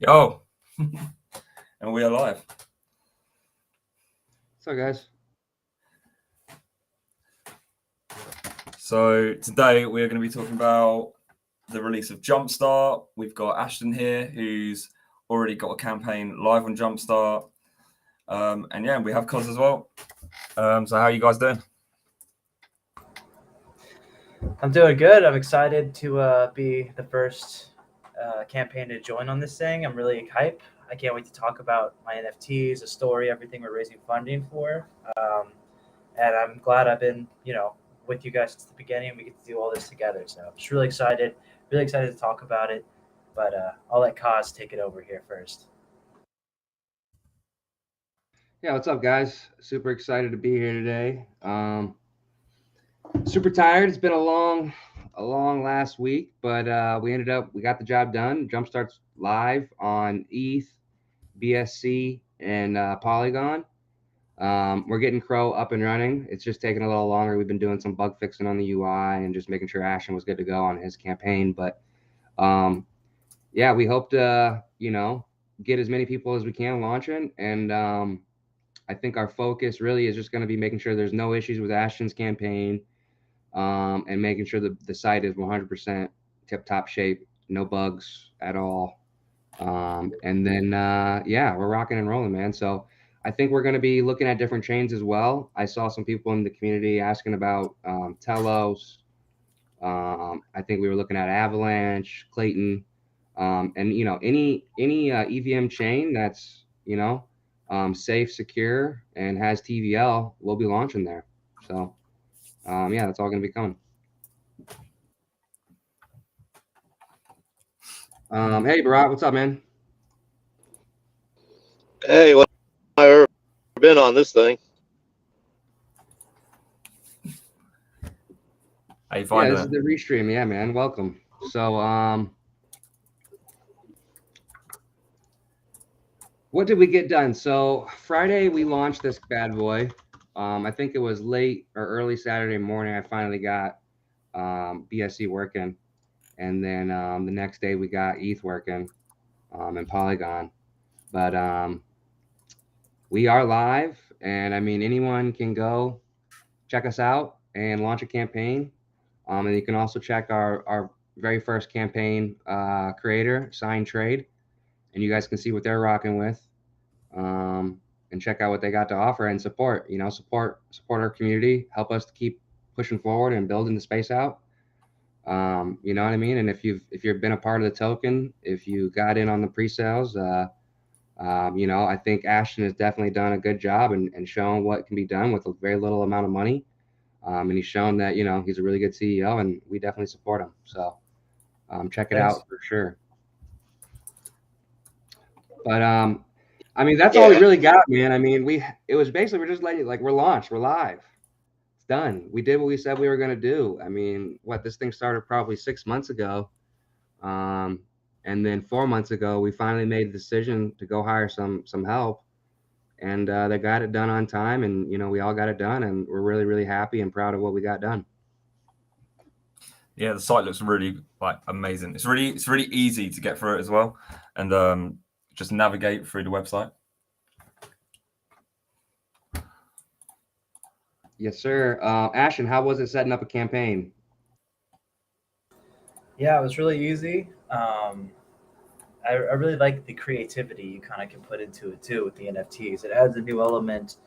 Yo, and we are live. What's up, guys? So today we are going to be talking about the release of JumpStart. We've got Ashton here, who's already got a campaign live on JumpStart, and yeah, we have Cos as well. So how are you guys doing? I'm doing good. I'm excited to be the first campaign to join on this thing. I'm really hype. I can't wait to talk about my NFTs, the story, everything we're raising funding for. And I'm glad I've been, with you guys since the beginning. We get to do all this together. So I'm just really excited to talk about it. But I'll let Kaz take it over here first. Yeah, what's up, guys? Super excited to be here today. Super tired. It's been a long last week, but we got the job done. JumpStart's live on ETH, BSC, and Polygon. We're getting Crow up and running. It's just taking a little longer. We've been doing some bug fixing on the UI and just making sure Ashton was good to go on his campaign. But yeah, we hope to get as many people as we can launching, and I think our focus really is just going to be making sure there's no issues with Ashton's campaign, and making sure the site is 100% tip-top shape, no bugs at all. And then, yeah, we're rocking and rolling, man. So I think we're going to be looking at different chains as well. I saw some people in the community asking about Telos. I think we were looking at Avalanche, Clayton, and any EVM chain that's safe, secure, and has TVL, we'll be launching there. So yeah, that's all going to be coming. Hey, Bharat, what's up, man? Hey, what I've ever been on this thing. How you finding this is the restream. Yeah, man, welcome. So what did we get done? So Friday we launched this bad boy. I think it was late or early Saturday morning. I finally got BSC working, and then the next day we got ETH working, and Polygon. But we are live, and I mean anyone can go check us out and launch a campaign. And you can also check our very first campaign creator, Signed.trade, and you guys can see what they're rocking with. And check out what they got to offer and support our community, help us to keep pushing forward and building the space out. You know what I mean? And if you've been a part of the token, if you got in on the pre-sales, I think Ashton has definitely done a good job and shown what can be done with a very little amount of money. And he's shown that, he's a really good CEO, and we definitely support him. So check it out for sure. But I mean, that's all we really got, man. I mean, it was basically, we're just letting we're launched, we're live. It's done. We did what we said we were going to do. I mean, this thing started probably 6 months ago. And then 4 months ago, we finally made the decision to go hire some help, and they got it done on time, and, we all got it done, and we're really, really happy and proud of what we got done. Yeah, the site looks really amazing. It's really easy to get through it as well, and just navigate through the website. Yes, sir. Ashton, how was it setting up a campaign? Yeah, it was really easy. I really like the creativity you kind of can put into it too with the NFTs. It adds a new element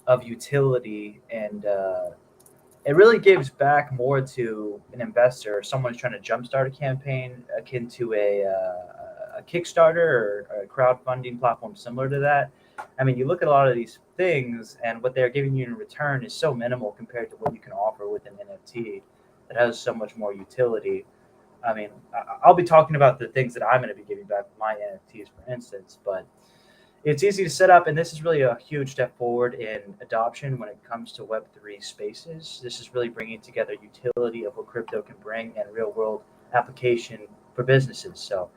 of utility, and it really gives back more to an investor, someone who's trying to jumpstart a campaign, akin to a Kickstarter or a crowdfunding platform similar to that. I mean, you look at a lot of these things, and what they're giving you in return is so minimal compared to what you can offer with an NFT that has so much more utility. I mean, I'll be talking about the things that I'm going to be giving back with my NFTs, for instance, but it's easy to set up, and this is really a huge step forward in adoption when it comes to Web3 spaces. This is really bringing together utility of what crypto can bring and real-world application for businesses. So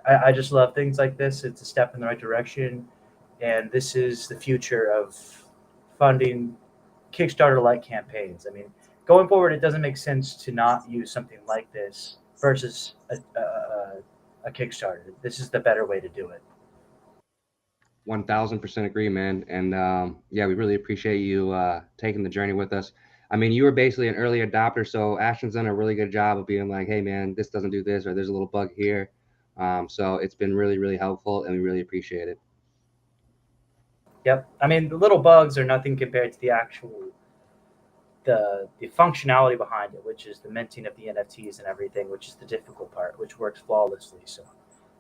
I just love things like this. It's a step in the right direction, and this is the future of funding Kickstarter-like campaigns. I mean, going forward, it doesn't make sense to not use something like this versus a Kickstarter. This is the better way to do it. 1000% agree, man. And yeah, we really appreciate you taking the journey with us. I mean, you were basically an early adopter, so Ashton's done a really good job of being like, hey, man, this doesn't do this, or there's a little bug here. So it's been really, really helpful, and we really appreciate it. Yep. I mean, the little bugs are nothing compared to the actual the functionality behind it, which is the minting of the NFTs and everything, which is the difficult part, which works flawlessly. So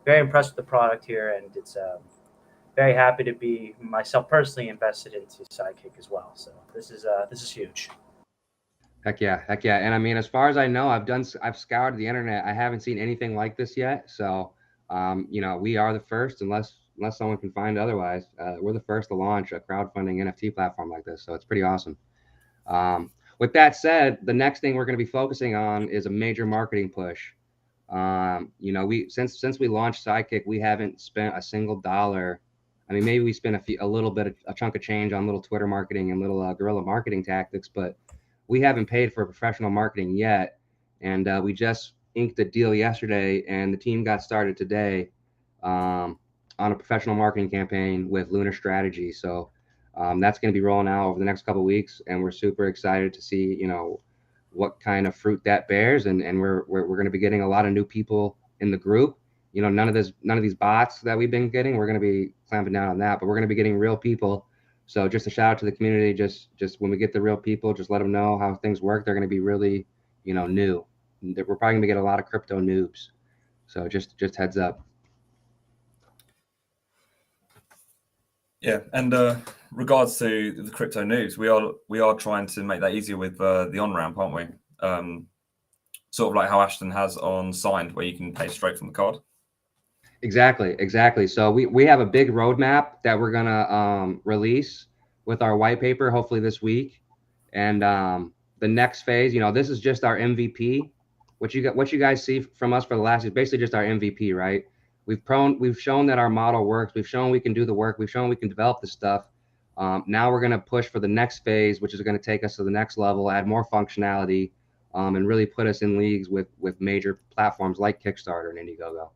very impressed with the product here, and it's very happy to be myself personally invested into SideKick as well. So this is huge. Heck yeah, heck yeah. And I mean, as far as I know, I've scoured the internet. I haven't seen anything like this yet. So you know, we are the first, unless someone can find otherwise. We're the first to launch a crowdfunding NFT platform like this. So it's pretty awesome. With that said, the next thing we're going to be focusing on is a major marketing push. You know, since we launched SideKick, we haven't spent a single dollar. I mean, maybe we spent a little bit, a chunk of change on little Twitter marketing and little guerrilla marketing tactics, but we haven't paid for professional marketing yet. And we just inked a deal yesterday, and the team got started today on a professional marketing campaign with Lunar Strategy. So that's going to be rolling out over the next couple of weeks, and we're super excited to see, you know, what kind of fruit that bears. And we're going to be getting a lot of new people in the group. You know, none of these bots that we've been getting, we're going to be clamping down on that, but we're going to be getting real people. So just a shout out to the community. Just when we get the real people, just let them know how things work. They're going to be really, you know, new. We're probably going to get a lot of crypto noobs. So just heads up. Yeah, and regards to the crypto news, we are trying to make that easier with the on ramp, aren't we? Sort of like how Ashton has on Signed, where you can pay straight from the card. Exactly. So we have a big roadmap that we're gonna release with our white paper, hopefully this week. And the next phase, you know, this is just our MVP. What you guys see from us for the last is basically just our MVP, right? We've shown that our model works. We've shown we can do the work. We've shown we can develop the stuff. Now we're gonna push for the next phase, which is gonna take us to the next level, add more functionality, and really put us in leagues with major platforms like Kickstarter and Indiegogo.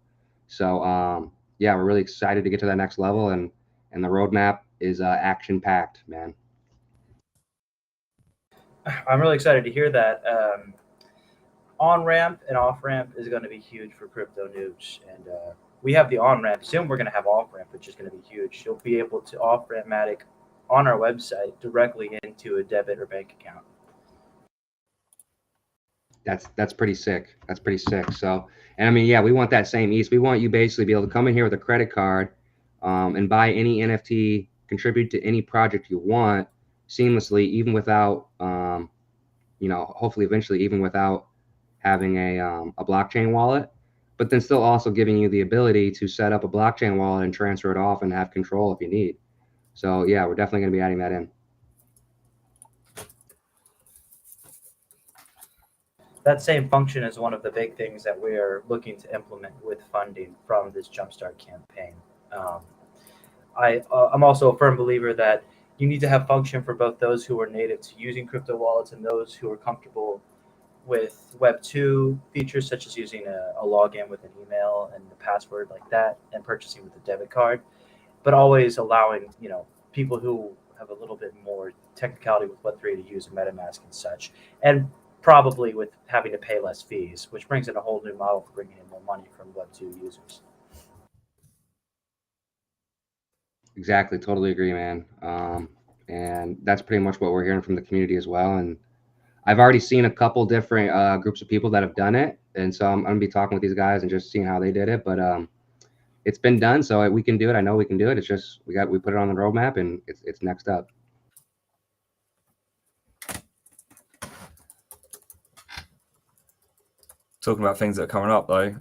So yeah, we're really excited to get to that next level, and the roadmap is action packed, man. I'm really excited to hear that. On ramp and off ramp is going to be huge for crypto noobs, and we have the on ramp. Soon we're going to have off ramp, which is going to be huge. You'll be able to off ramp Matic on our website directly into a debit or bank account. That's pretty sick. That's pretty sick. So, and I mean, yeah, we want that same ease. We want you basically be able to come in here with a credit card and buy any NFT, contribute to any project you want seamlessly, even without, you know, hopefully eventually even without having a blockchain wallet, but then still also giving you the ability to set up a blockchain wallet and transfer it off and have control if you need. So yeah, we're definitely going to be adding that in. That same function is one of the big things that we are looking to implement with funding from this JumpStart campaign. I'm also a firm believer that you need to have function for both those who are native to using crypto wallets and those who are comfortable with Web 2 features, such as using a login with an email and a password like that, and purchasing with a debit card, but always allowing, you know, people who have a little bit more technicality with Web3 to use a MetaMask and such, and probably with having to pay less fees, which brings in a whole new model for bringing in more money from Web 2 users. Exactly. Totally agree, man. And that's pretty much what we're hearing from the community as well. And I've already seen a couple different groups of people that have done it. And so I'm going to be talking with these guys and just seeing how they did it. But it's been done, so we can do it. I know we can do it. It's just we put it on the roadmap, and it's next up. Talking about things that are coming up, though,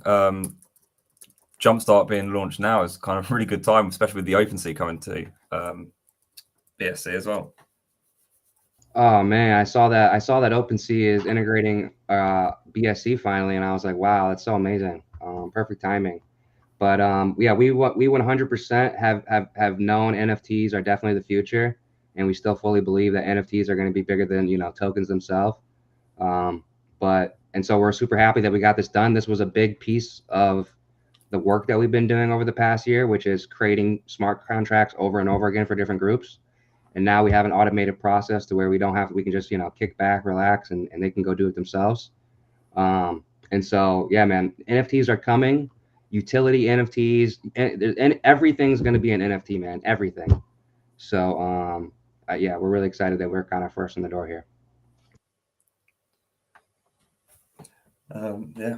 JumpStart being launched now is kind of a really good time, especially with the OpenSea coming to BSC as well. Oh man, I saw that OpenSea is integrating BSC finally, and I was like, wow, that's so amazing. Perfect timing. But yeah, we 100% have known NFTs are definitely the future, and we still fully believe that NFTs are going to be bigger than, you know, tokens themselves. And so we're super happy that we got this done. This was a big piece of the work that we've been doing over the past year, which is creating smart contracts over and over again for different groups. And now we have an automated process to where we can just, kick back, relax, and they can go do it themselves. And so, yeah, man, NFTs are coming. Utility NFTs, and everything's going to be an NFT, man, everything. So, yeah, we're really excited that we're kind of first in the door here. Yeah.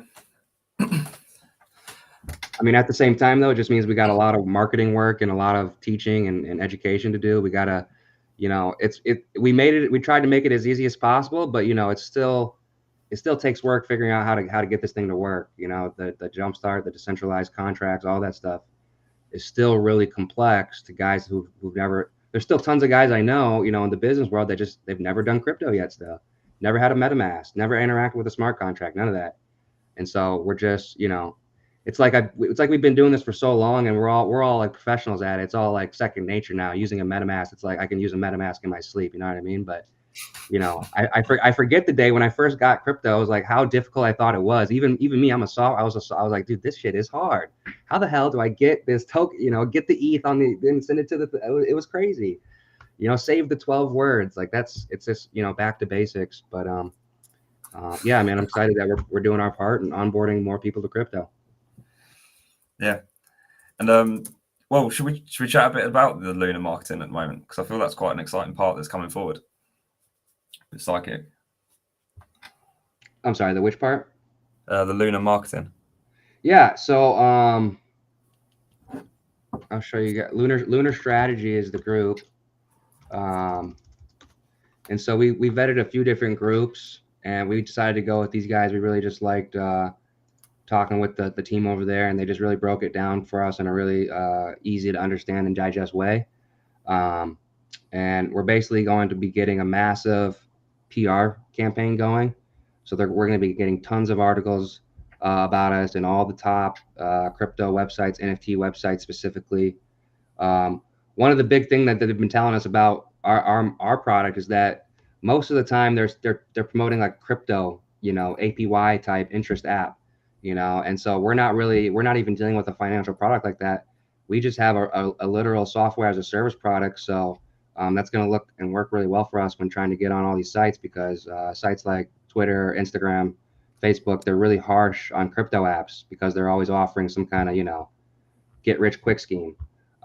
I mean, at the same time, though, it just means we got a lot of marketing work and a lot of teaching and education to do. We got to, we tried to make it as easy as possible, but, it still takes work figuring out how to get this thing to work. The JumpStart, the decentralized contracts, all that stuff is still really complex to guys who've never, there's still tons of guys I know, in the business world that they've never done crypto yet still, never had a MetaMask, never interacted with a smart contract, none of that. And so we're just, it's like we've been doing this for so long, and we're all like professionals at it. It's all like second nature now. Using a MetaMask, it's like I can use a MetaMask in my sleep. You know what I mean? But I forget the day when I first got crypto. It was like how difficult I thought it was. Even me, I was like, dude, this shit is hard. How the hell do I get this token? Get the ETH on then send it to it was crazy. Save the 12 words. Like it's just back to basics. But yeah, man, I'm excited that we're doing our part and onboarding more people to crypto. Yeah, and well, should we chat a bit about the Lunar marketing at the moment, because I feel that's quite an exciting part that's coming forward with SideKick. I'm sorry, the which part? The Lunar marketing. Yeah, so I'll show you. Lunar Strategy is the group, and so we vetted a few different groups, and we decided to go with these guys. We really just liked talking with the team over there, and they just really broke it down for us in a really easy to understand and digest way. And we're basically going to be getting a massive PR campaign going. So we're going to be getting tons of articles about us in all the top crypto websites, NFT websites specifically. One of the big things that they've been telling us about our product is that most of the time they're promoting like crypto, APY type interest app. And so we're not even dealing with a financial product like that. We just have a literal software as a service product. So that's going to look and work really well for us when trying to get on all these sites, because sites like Twitter, Instagram, Facebook, they're really harsh on crypto apps because they're always offering some kind of, get rich quick scheme.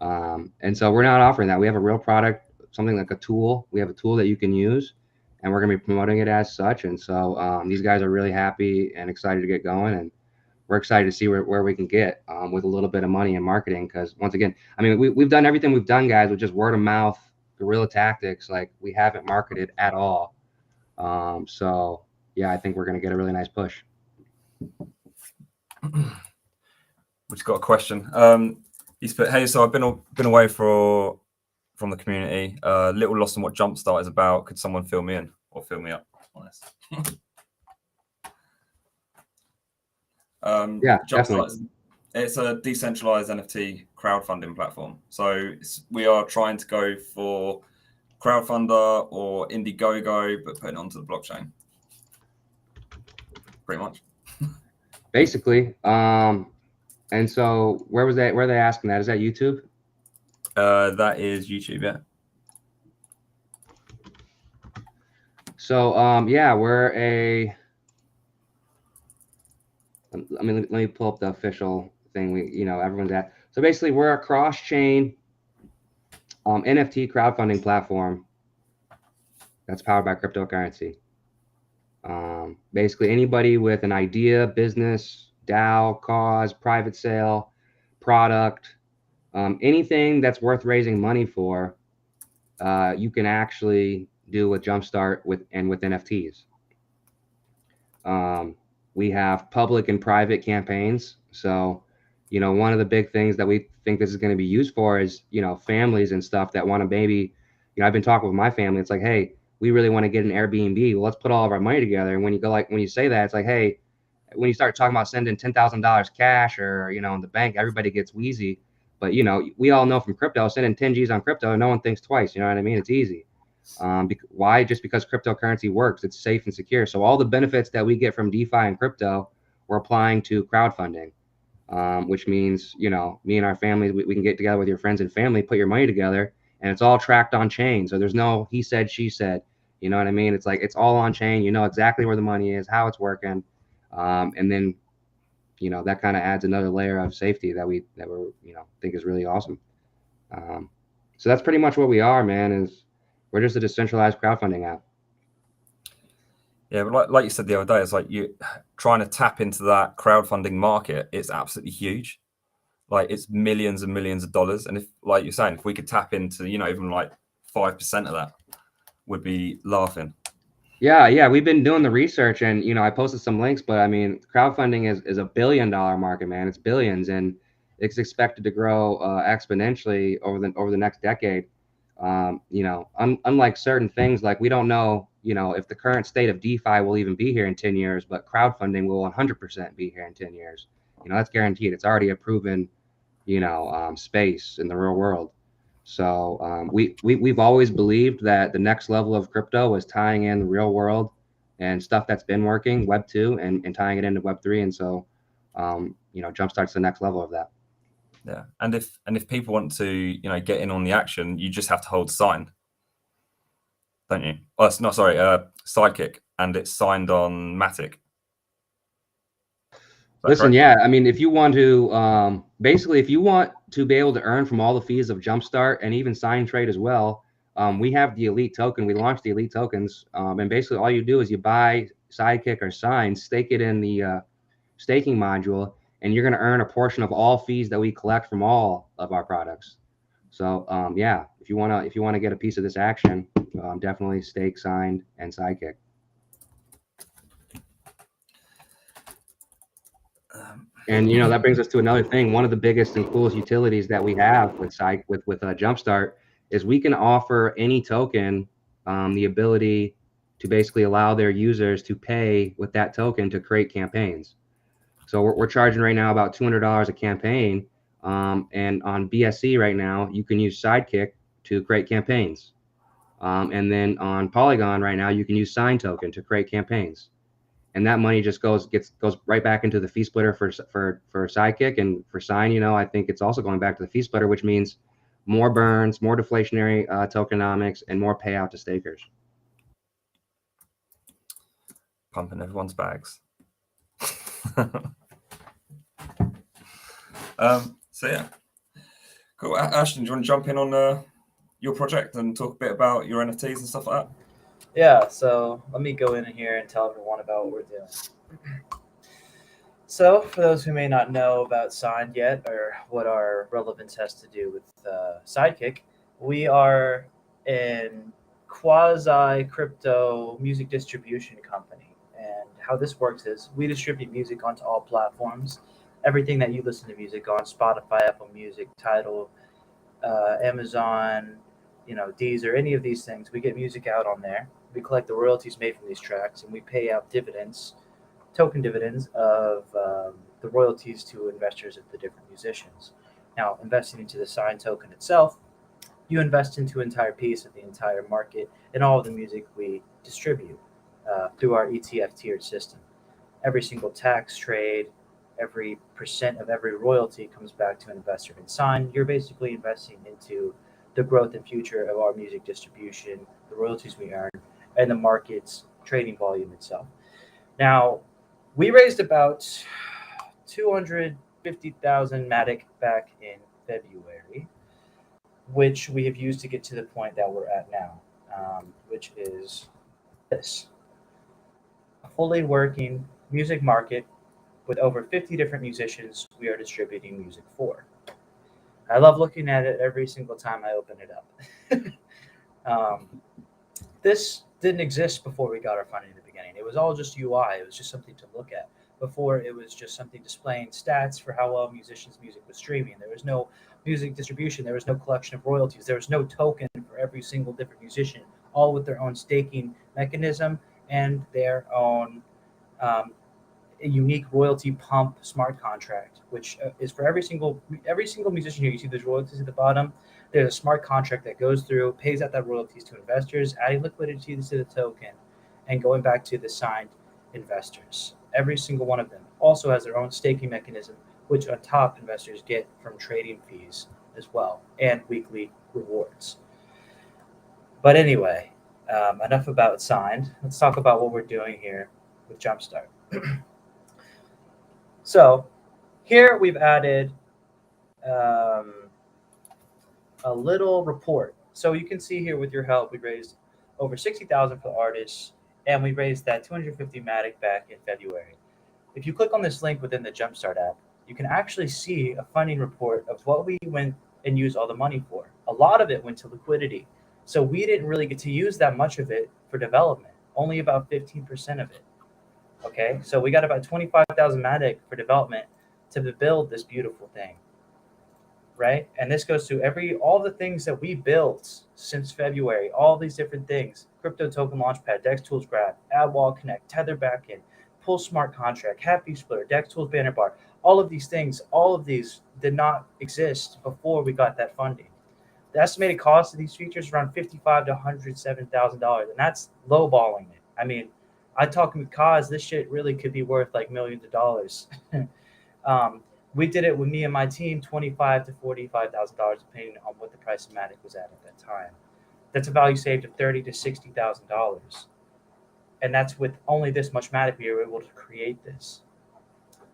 And so we're not offering that. We have a real product, something like a tool. We have a tool that you can use, and we're going to be promoting it as such. And so these guys are really happy and excited to get going. And we're excited to see where we can get with a little bit of money in marketing. Because once again, I mean, we've done everything we've done, guys, with just word of mouth, guerrilla tactics. Like we haven't marketed at all. So yeah, I think we're going to get a really nice push. Which got a question. He's put, hey, so I've been away from the community. Little lost on what JumpStart is about. Could someone fill me in or fill me up on this? Yeah, definitely. It's a decentralized NFT crowdfunding platform. So we are trying to go for crowdfunder or Indiegogo, but putting it onto the blockchain. Pretty much. Basically. And so where are they asking that? Is that YouTube? That is YouTube, yeah. So yeah, let me pull up the official thing. Everyone's at. So basically, we're a cross-chain NFT crowdfunding platform that's powered by cryptocurrency. Basically, anybody with an idea, business, DAO, cause, private sale, product, anything that's worth raising money for, you can actually do with JumpStart with NFTs. We have public and private campaigns. So, one of the big things that we think this is going to be used for is, families and stuff that want to maybe, I've been talking with my family. It's like, hey, we really want to get an Airbnb. Well, let's put all of our money together. And when you say that, it's like, hey, when you start talking about sending $10,000 cash or, in the bank, everybody gets wheezy. But, we all know from crypto, sending 10 G's on crypto, no one thinks twice. You know what I mean? It's easy. Why? Just because cryptocurrency works. It's safe and secure. So all the benefits that we get from DeFi and crypto, we're applying to crowdfunding. which means, you know, me and our family, we can get together with your friends and family, put your money together, and it's all tracked on chain. So there's no he said, she said. You know what I mean? It's like it's all on chain. You know exactly where the money is, how it's working, and then, you know, that kind of adds another layer of safety that we're, you know, think is really awesome. So that's pretty much what we are, man. Is we're just a decentralized crowdfunding app. Yeah, but like you said the other day, it's like you trying to tap into that crowdfunding market. It's absolutely huge. Like it's millions and millions of dollars. And if, like you're saying, if we could tap into, you know, even like 5% of that, would be laughing. Yeah, we've been doing the research, and, you know, I posted some links, but I mean, crowdfunding is $1 billion market, man. It's billions, and it's expected to grow exponentially over the next decade. You know, unlike certain things, like we don't know, you know, if the current state of DeFi will even be here in 10 years, but crowdfunding will 100% be here in 10 years. You know, that's guaranteed. It's already a proven, you know, space in the real world. So we've always believed that the next level of crypto was tying in the real world and stuff that's been working, Web 2, and tying it into Web 3. And so, you know, JumpStart's the next level of that. Yeah, and if people want to, you know, get in on the action, you just have to hold Signed, don't you? Oh, it's not, sorry, SideKick, and it's signed on Matic. Listen, correct? yeah, I mean, if you want to, basically, if you want to be able to earn from all the fees of JumpStart and even Signed.trade as well, we have the Elite token. We launched the Elite tokens, and basically all you do is you buy SideKick or Signed, stake it in the staking module, and you're going to earn a portion of all fees that we collect from all of our products. So yeah, if you want to get a piece of this action, definitely stake, Signed, and SideKick. And, you know, that brings us to another thing. One of the biggest and coolest utilities that we have with JumpStart is we can offer any token the ability to basically allow their users to pay with that token to create campaigns. So we're charging right now about $200 a campaign, and on BSC right now you can use SideKick to create campaigns, and then on Polygon right now you can use Sign token to create campaigns. And that money just goes right back into the fee splitter for SideKick, and for Sign, you know, I think it's also going back to the fee splitter, which means more burns, more deflationary tokenomics, and more payout to stakers. Pumping everyone's bags. So yeah, cool. Ashton, do you want to jump in on your project and talk a bit about your NFTs and stuff like that? Yeah, so let me go in here and tell everyone about what we're doing. So, for those who may not know about Signed yet, or what our relevance has to do with SideKick, we are an quasi-crypto music distribution company. And how this works is we distribute music onto all platforms. Everything that you listen to music on, Spotify, Apple Music, Tidal, Amazon, you know, Deezer, any of these things, we get music out on there. We collect the royalties made from these tracks, and we pay out dividends, token dividends of the royalties to investors of the different musicians. Now, investing into the Signed token itself, you invest into an entire piece of the entire market and all of the music we distribute through our ETF tiered system. Every single tax trade, every percent of every royalty comes back to an investor in Signed. You're basically investing into the growth and future of our music distribution, the royalties we earn, and the market's trading volume itself. Now, we raised about 250,000 Matic back in February, which we have used to get to the point that we're at now, which is this. A fully working music market with over 50 different musicians we are distributing music for. I love looking at it every single time I open it up. This didn't exist before we got our funding in the beginning. It was all just UI. It was just something to look at. Before, it was just something displaying stats for how well musicians' music was streaming. There was no music distribution. There was no collection of royalties. There was no token for every single different musician, all with their own staking mechanism and their own a unique royalty pump smart contract, which is for every single musician here. You see there's royalties at the bottom. There's a smart contract that goes through, pays out that royalties to investors, adding liquidity to the token, and going back to the Signed investors. Every single one of them also has their own staking mechanism which on top investors get from trading fees as well and weekly rewards. But anyway, enough about Signed. Let's talk about what we're doing here with JumpStart. So here we've added a little report. So you can see here with your help, we raised over 60,000 for artists, and we raised that 250 Matic back in February. If you click on this link within the JumpStart app, you can actually see a funding report of what we went and used all the money for. A lot of it went to liquidity. So we didn't really get to use that much of it for development, only about 15% of it. Okay, so we got about 25,000 Matic for development to build this beautiful thing, right? And this goes to all the things that we built since February, all these different things: Crypto Token Launchpad, DEX Tools Graph, Add Wall Connect, Tether Backend, Pull Smart Contract, Happy Splitter, DEX Tools Banner Bar. All of these things, all of these did not exist before we got that funding. The estimated cost of these features is around $55,000 to $107,000, and that's lowballing it. I mean, I talking with Kaz, this shit really could be worth like millions of dollars. We did it with me and my team, $25,000 to $45,000, depending on what the price of Matic was at that time. That's a value saved of $30,000 to $60,000, and that's with only this much Matic we were able to create this.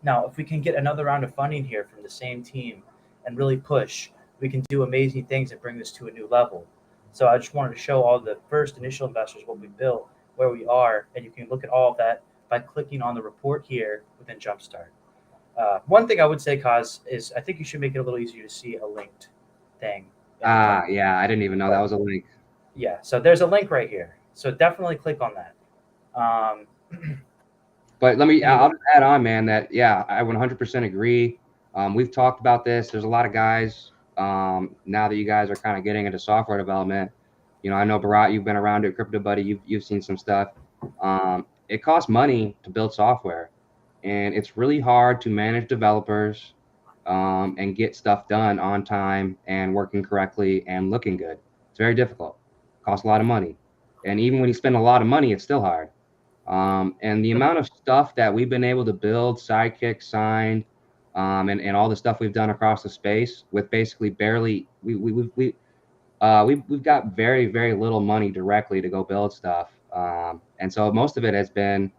Now, if we can get another round of funding here from the same team and really push, we can do amazing things and bring this to a new level. So I just wanted to show all the first initial investors what we built, where we are, and you can look at all of that by clicking on the report here within JumpStart. One thing I would say, Kaz, is I think you should make it a little easier to see a linked thing. Yeah, I didn't even know that was a link. Yeah, so there's a link right here. So definitely click on that. But I'll just add on, man, that, yeah, I 100% agree. We've talked about this. There's a lot of guys, now that you guys are kind of getting into software development. You know, I know, Bharat, you've been around it, Crypto Buddy, you've seen some stuff. It costs money to build software, and it's really hard to manage developers and get stuff done on time and working correctly and looking good. It's very difficult. It costs a lot of money. And even when you spend a lot of money, it's still hard. And the amount of stuff that we've been able to build, SideKick, Signed, and all the stuff we've done across the space with basically barely, we've got very, very little money directly to go build stuff. And so most of it has been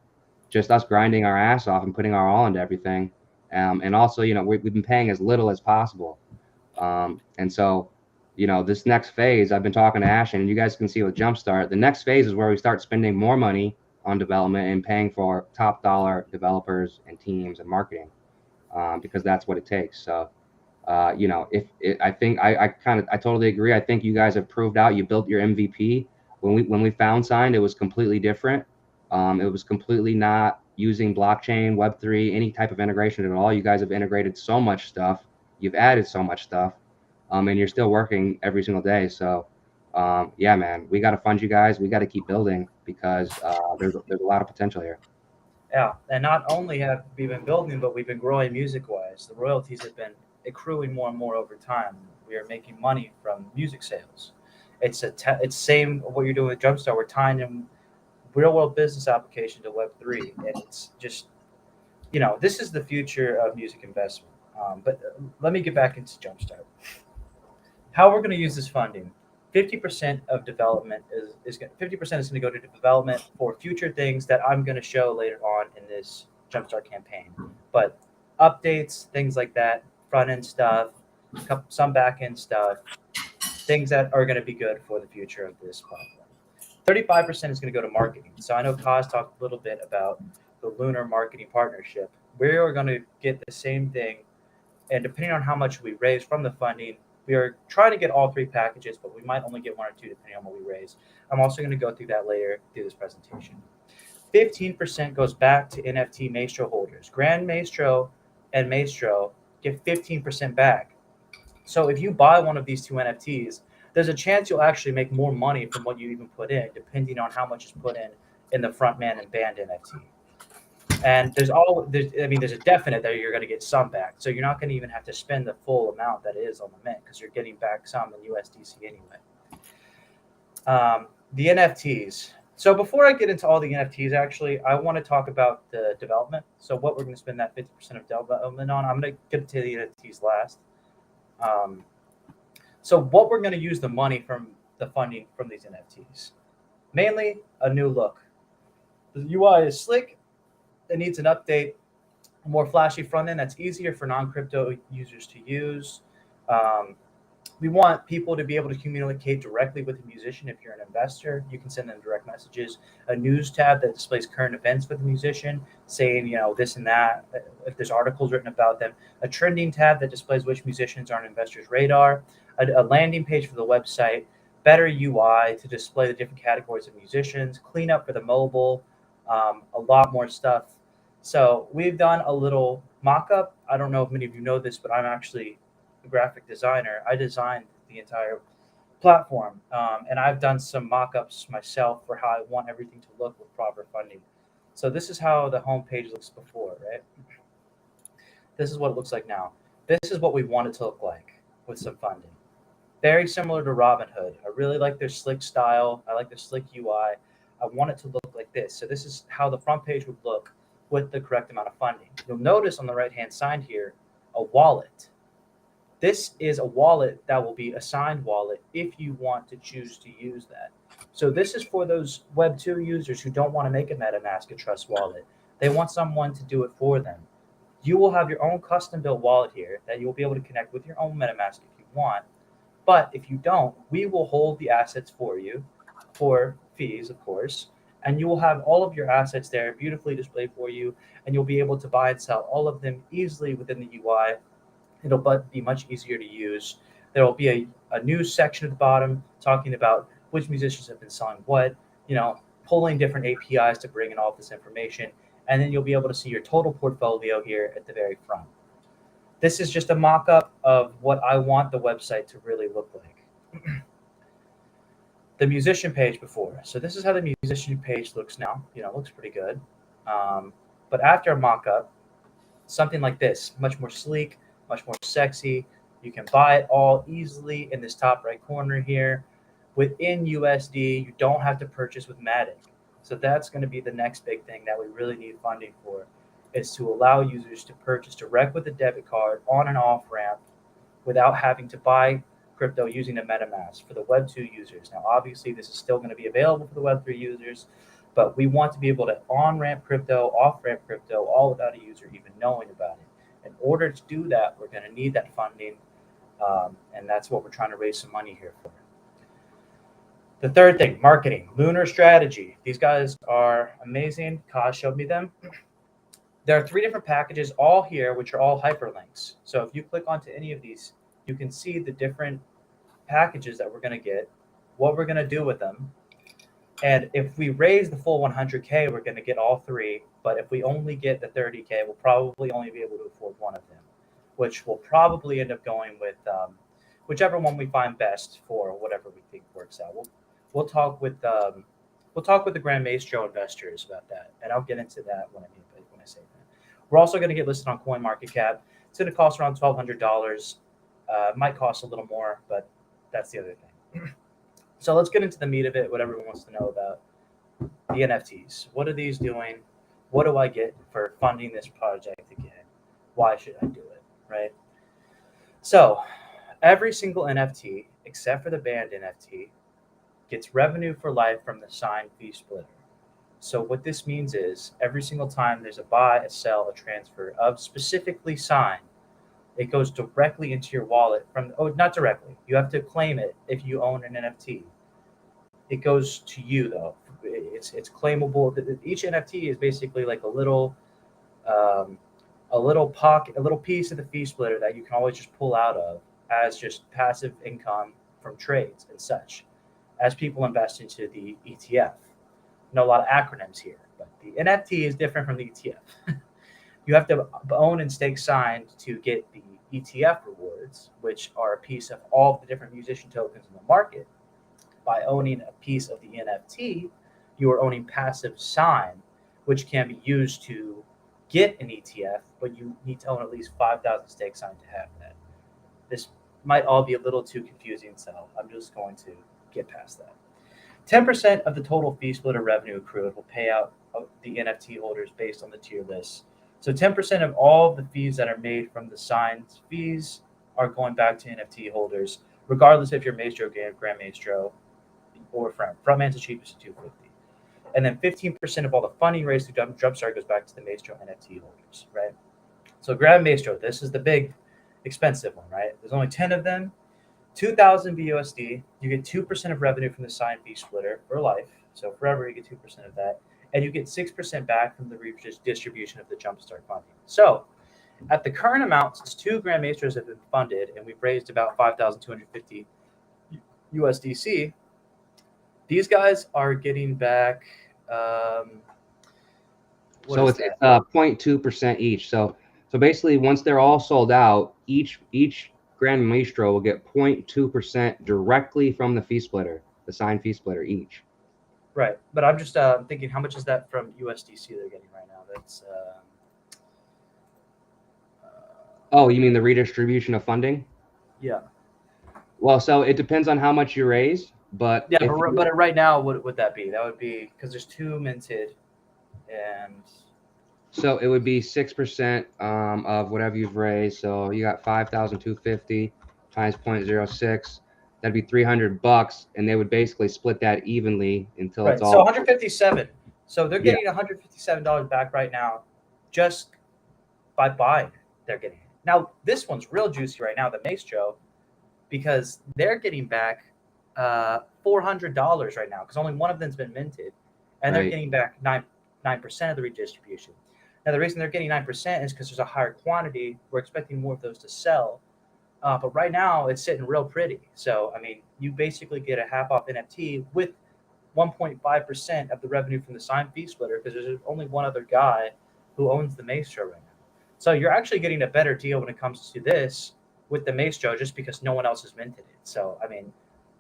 just us grinding our ass off and putting our all into everything. And also, you know, we've been paying as little as possible. And so, you know, this next phase, I've been talking to Ashton, and you guys can see with JumpStart, the next phase is where we start spending more money on development and paying for top dollar developers and teams and marketing, because that's what it takes. So, you know, I think I totally agree. I think you guys have proved out. You built your MVP. When we found Signed, it was completely different. It was completely not using blockchain, Web3, any type of integration at all. You guys have integrated so much stuff. You've added so much stuff, and you're still working every single day. So, yeah, man, we got to fund you guys. We got to keep building because there's a lot of potential here. Yeah, and not only have we been building, but we've been growing music-wise. The royalties have been accruing more and more over time. We are making money from music sales. It's same what you're doing with JumpStart. We're tying in real-world business application to Web3, and it's just, you know, this is the future of music investment. But let me get back into JumpStart. How we're going to use this funding: 50% of development is 50% is going to go to development for future things that I'm going to show later on in this JumpStart campaign. But updates, things like that, front end stuff, some back end stuff, things that are going to be good for the future of this platform. 35% is going to go to marketing. So I know Kaz talked a little bit about the Lunar marketing partnership. We are going to get the same thing, and depending on how much we raise from the funding, we are trying to get all three packages, but we might only get one or two depending on what we raise. I'm also going to go through that later through this presentation. 15% goes back to NFT Maestro holders. Grand Maestro and Maestro get 15% back. So if you buy one of these two NFTs, there's a chance you'll actually make more money from what you even put in, depending on how much is put in the Frontman and Band NFT. And there's a definite that you're going to get some back. So you're not going to even have to spend the full amount that is on the mint because you're getting back some in USDC anyway. The NFTs, So before I get into all the NFTs, actually, I want to talk about the development. So what we're going to spend that 50% of development on. I'm going to get to the NFTs last. So what we're going to use the money from the funding from these NFTs. Mainly a new look. The UI is slick. It needs an update. A more flashy front end that's easier for non-crypto users to use. We want people to be able to communicate directly with the musician. If you're an investor, you can send them direct messages. A news tab that displays current events for the musician, saying, this and that, if there's articles written about them. A trending tab that displays which musicians are on investors' radar. A landing page for the website. Better UI to display the different categories of musicians. Cleanup for the mobile. A lot more stuff. So we've done a little mock-up. I don't know if many of you know this, but I'm actually graphic designer. I designed the entire platform, and I've done some mock-ups myself for how I want everything to look with proper funding. So this is how the homepage looks before, right? This is what it looks like now. This is what we want it to look like with some funding. Very similar to Robinhood. I really like their slick style. I like their slick UI. I want it to look like this. So this is how the front page would look with the correct amount of funding. You'll notice on the right-hand side here, a wallet. This is a wallet that will be a signed wallet if you want to choose to use that. So this is for those Web2 users who don't want to make a MetaMask, a Trust wallet. They want someone to do it for them. You will have your own custom-built wallet here that you'll be able to connect with your own MetaMask if you want. But if you don't, we will hold the assets for you for fees, of course, and you will have all of your assets there beautifully displayed for you, and you'll be able to buy and sell all of them easily within the UI. It'll be much easier to use. There will be a news section at the bottom talking about which musicians have been selling what, pulling different APIs to bring in all of this information. And then you'll be able to see your total portfolio here at the very front. This is just a mock-up of what I want the website to really look like. The musician page before. So this is how the musician page looks now. Looks pretty good. But after a mock-up, something like this, much more sleek, much more sexy. You can buy it all easily in this top right corner here. Within USD, you don't have to purchase with Matic. So that's going to be the next big thing that we really need funding for, is to allow users to purchase direct with a debit card on and off ramp without having to buy crypto using a MetaMask for the Web2 users. Now, obviously, this is still going to be available for the Web3 users, but we want to be able to on-ramp crypto, off-ramp crypto, all without a user even knowing about it. In order to do that, we're going to need that funding, and that's what we're trying to raise some money here for. The third thing, marketing, Lunar Strategy. These guys are amazing. Kaz showed me them. There are 3 different packages all here, which are all hyperlinks. So if you click onto any of these, you can see the different packages that we're going to get, what we're going to do with them. And if we raise the full 100K, we're going to get all 3. But if we only get the 30K, we'll probably only be able to afford one of them, which will probably end up going with whichever one we find best for whatever we think works out. We'll talk with the Grand Maestro investors about that, and I'll get into that when I say that. We're also going to get listed on CoinMarketCap. It's going to cost around $1,200. Might cost a little more, but that's the other thing. So let's get into the meat of it, what everyone wants to know about the NFTs. What are these doing? What do I get for funding this project again? Why should I do it, right? So every single NFT, except for the banned NFT, gets revenue for life from the signed fee splitter. So what this means is every single time there's a buy, a sell, a transfer of specifically signed, it goes directly into your wallet not directly. You have to claim it if you own an NFT. It goes to you though. It's claimable. Each NFT is basically like a little pocket, a little piece of the fee splitter that you can always just pull out of as just passive income from trades and such. As people invest into the ETF. I know a lot of acronyms here, but the NFT is different from the ETF. You have to own and stake signed to get the ETF rewards, which are a piece of all of the different musician tokens in the market. By owning a piece of the NFT, you are owning passive sign, which can be used to get an ETF, but you need to own at least 5,000 stake signed to have that. This might all be a little too confusing, so I'm just going to get past that. 10% of the total fee splitter revenue accrued will pay out the NFT holders based on the tier list. So 10% of all the fees that are made from the signed fees are going back to NFT holders, regardless if you're Maestro, Grand Maestro, or Front. Frontman's the cheapest at $250. And then 15% of all the funding raised through JumpStart goes back to the Maestro NFT holders, right? So Grand Maestro, this is the big expensive one, right? There's only 10 of them, 2,000 BUSD. You get 2% of revenue from the signed fee splitter for life. So forever, you get 2% of that. And you get 6% back from the distribution of the JumpStart funding. So at the current amount, since 2 Grand Maestros have been funded and we've raised about 5,250 USDC, these guys are getting back. So it's 0.2% each. So basically, once they're all sold out, each Grand Maestro will get 0.2% directly from the fee splitter, the signed fee splitter each. Right, but I'm just thinking, how much is that from USDC they're getting right now? That's. Oh, you mean the redistribution of funding? Yeah. Well, so it depends on how much you raise, but yeah, but right now, what would that be? That would be because there's 2 minted, and so it would be 6% of whatever you've raised. So you got 5,250 times 0.06. That'd be $300, and they would basically split that evenly until right. it's all. So 157. So they're getting $157 back right now, just by buying. They're getting it. Now this one's real juicy right now, the Maestro, because they're getting back $400 right now because only one of them's been minted, and they're getting back 9% of the redistribution. Now the reason they're getting 9% is because there's a higher quantity. We're expecting more of those to sell. But right now it's sitting real pretty. So, I mean, you basically get a half off NFT with 1.5% of the revenue from the signed fee splitter because there's only one other guy who owns the Maestro right now. So you're actually getting a better deal when it comes to this with the Maestro just because no one else has minted it. So, I mean,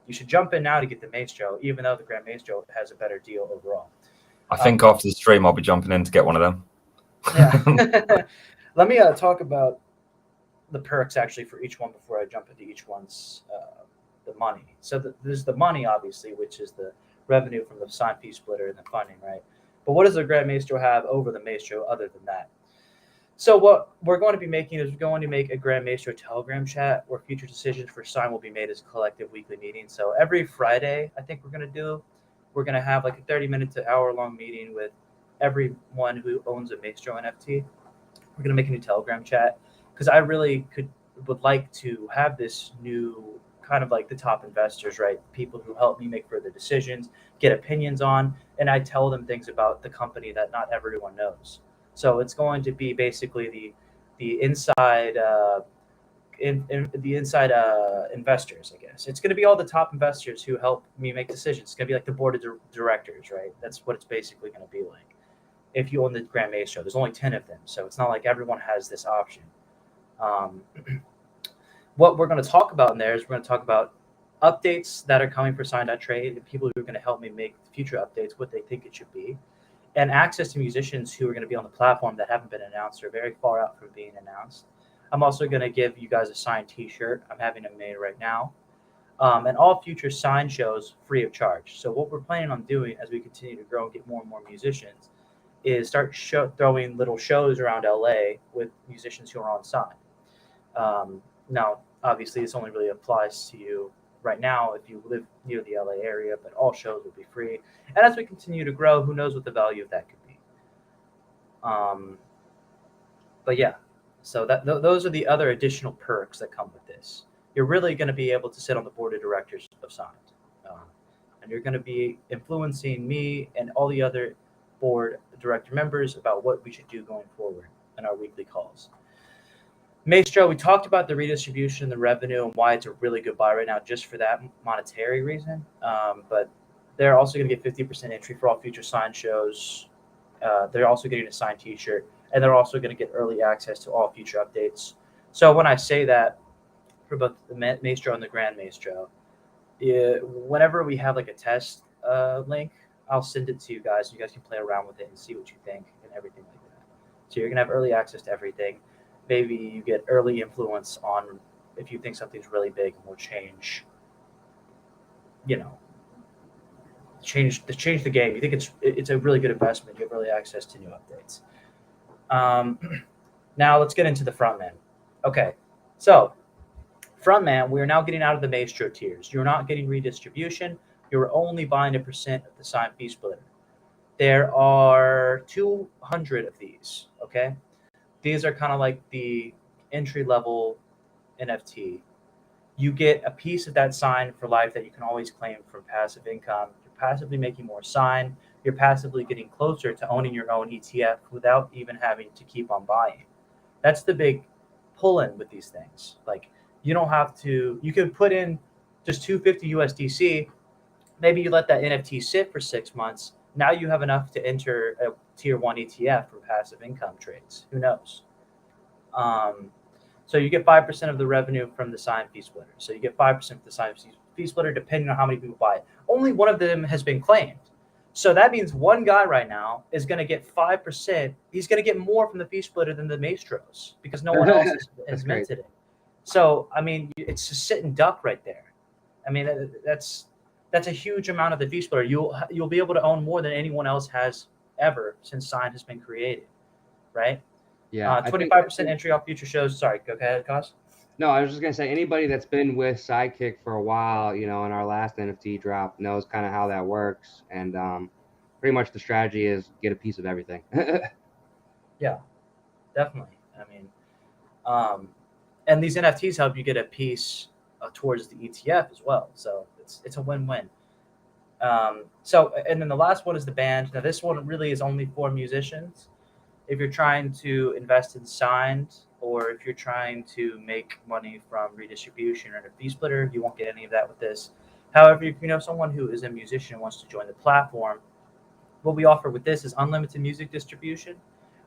you should jump in now to get the Maestro, even though the Grand Maestro has a better deal overall. I think after the stream, I'll be jumping in to get one of them. Yeah. Let me talk about the perks actually for each one before I jump into each one's the money. So there's the money, obviously, which is the revenue from the signed fee splitter and the funding, right? But what does the Grand Maestro have over the Maestro other than that? So what we're going to be making is we're going to make a Grand Maestro Telegram chat where future decisions for Sign will be made as a collective weekly meeting. So every Friday, I think we're going to have like a 30-minute to hour-long meeting with everyone who owns a Maestro NFT. We're going to make a new Telegram chat because I really would like to have this new kind of like the top investors, right? People who help me make further decisions, get opinions on, and I tell them things about the company that not everyone knows. So it's going to be basically the inside investors, I guess. It's going to be all the top investors who help me make decisions. It's going to be like the board of directors, right? That's what it's basically going to be like. If you own the Grand Maestro, there's only 10 of them, so it's not like everyone has this option. What we're going to talk about in there is we're going to talk about updates that are coming for Signed.trade and people who are going to help me make future updates, what they think it should be, and access to musicians who are going to be on the platform that haven't been announced or very far out from being announced. I'm also going to give you guys a signed t-shirt. I'm having them made right now. And all future sign shows free of charge. So what we're planning on doing as we continue to grow and get more and more musicians is start throwing little shows around LA with musicians who are on Sign. Now, obviously, this only really applies to you right now if you live near the LA area, but all shows will be free. And as we continue to grow, who knows what the value of that could be. But yeah, so those are the other additional perks that come with this. You're really going to be able to sit on the board of directors of Signed. And you're going to be influencing me and all the other board director members about what we should do going forward in our weekly calls. Maestro, we talked about the redistribution, the revenue, and why it's a really good buy right now just for that monetary reason. But they're also going to get 50% entry for all future Sign shows. They're also getting a signed t-shirt, and they're also going to get early access to all future updates. So when I say that for both the Maestro and the Grand Maestro, whenever we have like a test link, I'll send it to you guys. You guys can play around with it and see what you think and everything like that. So you're going to have early access to everything. Maybe you get early influence on if you think something's really big and will change change the game. You think it's a really good investment. You have really access to new updates. Now let's get into the front man. Okay, so front man, we are now getting out of the Maestro tiers. You're not getting redistribution. You're only buying 1% of the signed fee splitter. There are 200 of these. Okay, these are kind of like the entry level NFT. You get a piece of that sign for life that you can always claim for passive income. You're passively making more sign. You're passively getting closer to owning your own ETF without even having to keep on buying. That's the big pull-in with these things. Like, you don't have to, you could put in just 250 USDC. Maybe you let that NFT sit for 6 months. Now you have enough to enter a tier 1 ETF for passive income trades. Who knows? So you get 5% of the revenue from the signed fee splitter. So you get 5% of the signed fee splitter depending on how many people buy it. Only one of them has been claimed. So that means one guy right now is going to get 5%. He's going to get more from the fee splitter than the Maestros because no one else has minted it. So, I mean, it's a sit and duck right there. I mean, that's a huge amount of the fee splitter. You'll be able to own more than anyone else has ever since Sign has been created, right? Yeah. 25% entry off future shows. Sorry, go ahead, Cos. No, I was just gonna say anybody that's been with SideKick for a while, in our last NFT drop knows kind of how that works, and pretty much the strategy is get a piece of everything. Yeah, definitely. I mean, and these NFTs help you get a piece towards the ETF as well, so it's a win-win. So, and then the last one is the band. Now, this one really is only for musicians. If you're trying to invest in Signed, or if you're trying to make money from redistribution or a fee splitter, you won't get any of that with this. However, if you know someone who is a musician and wants to join the platform, what we offer with this is unlimited music distribution,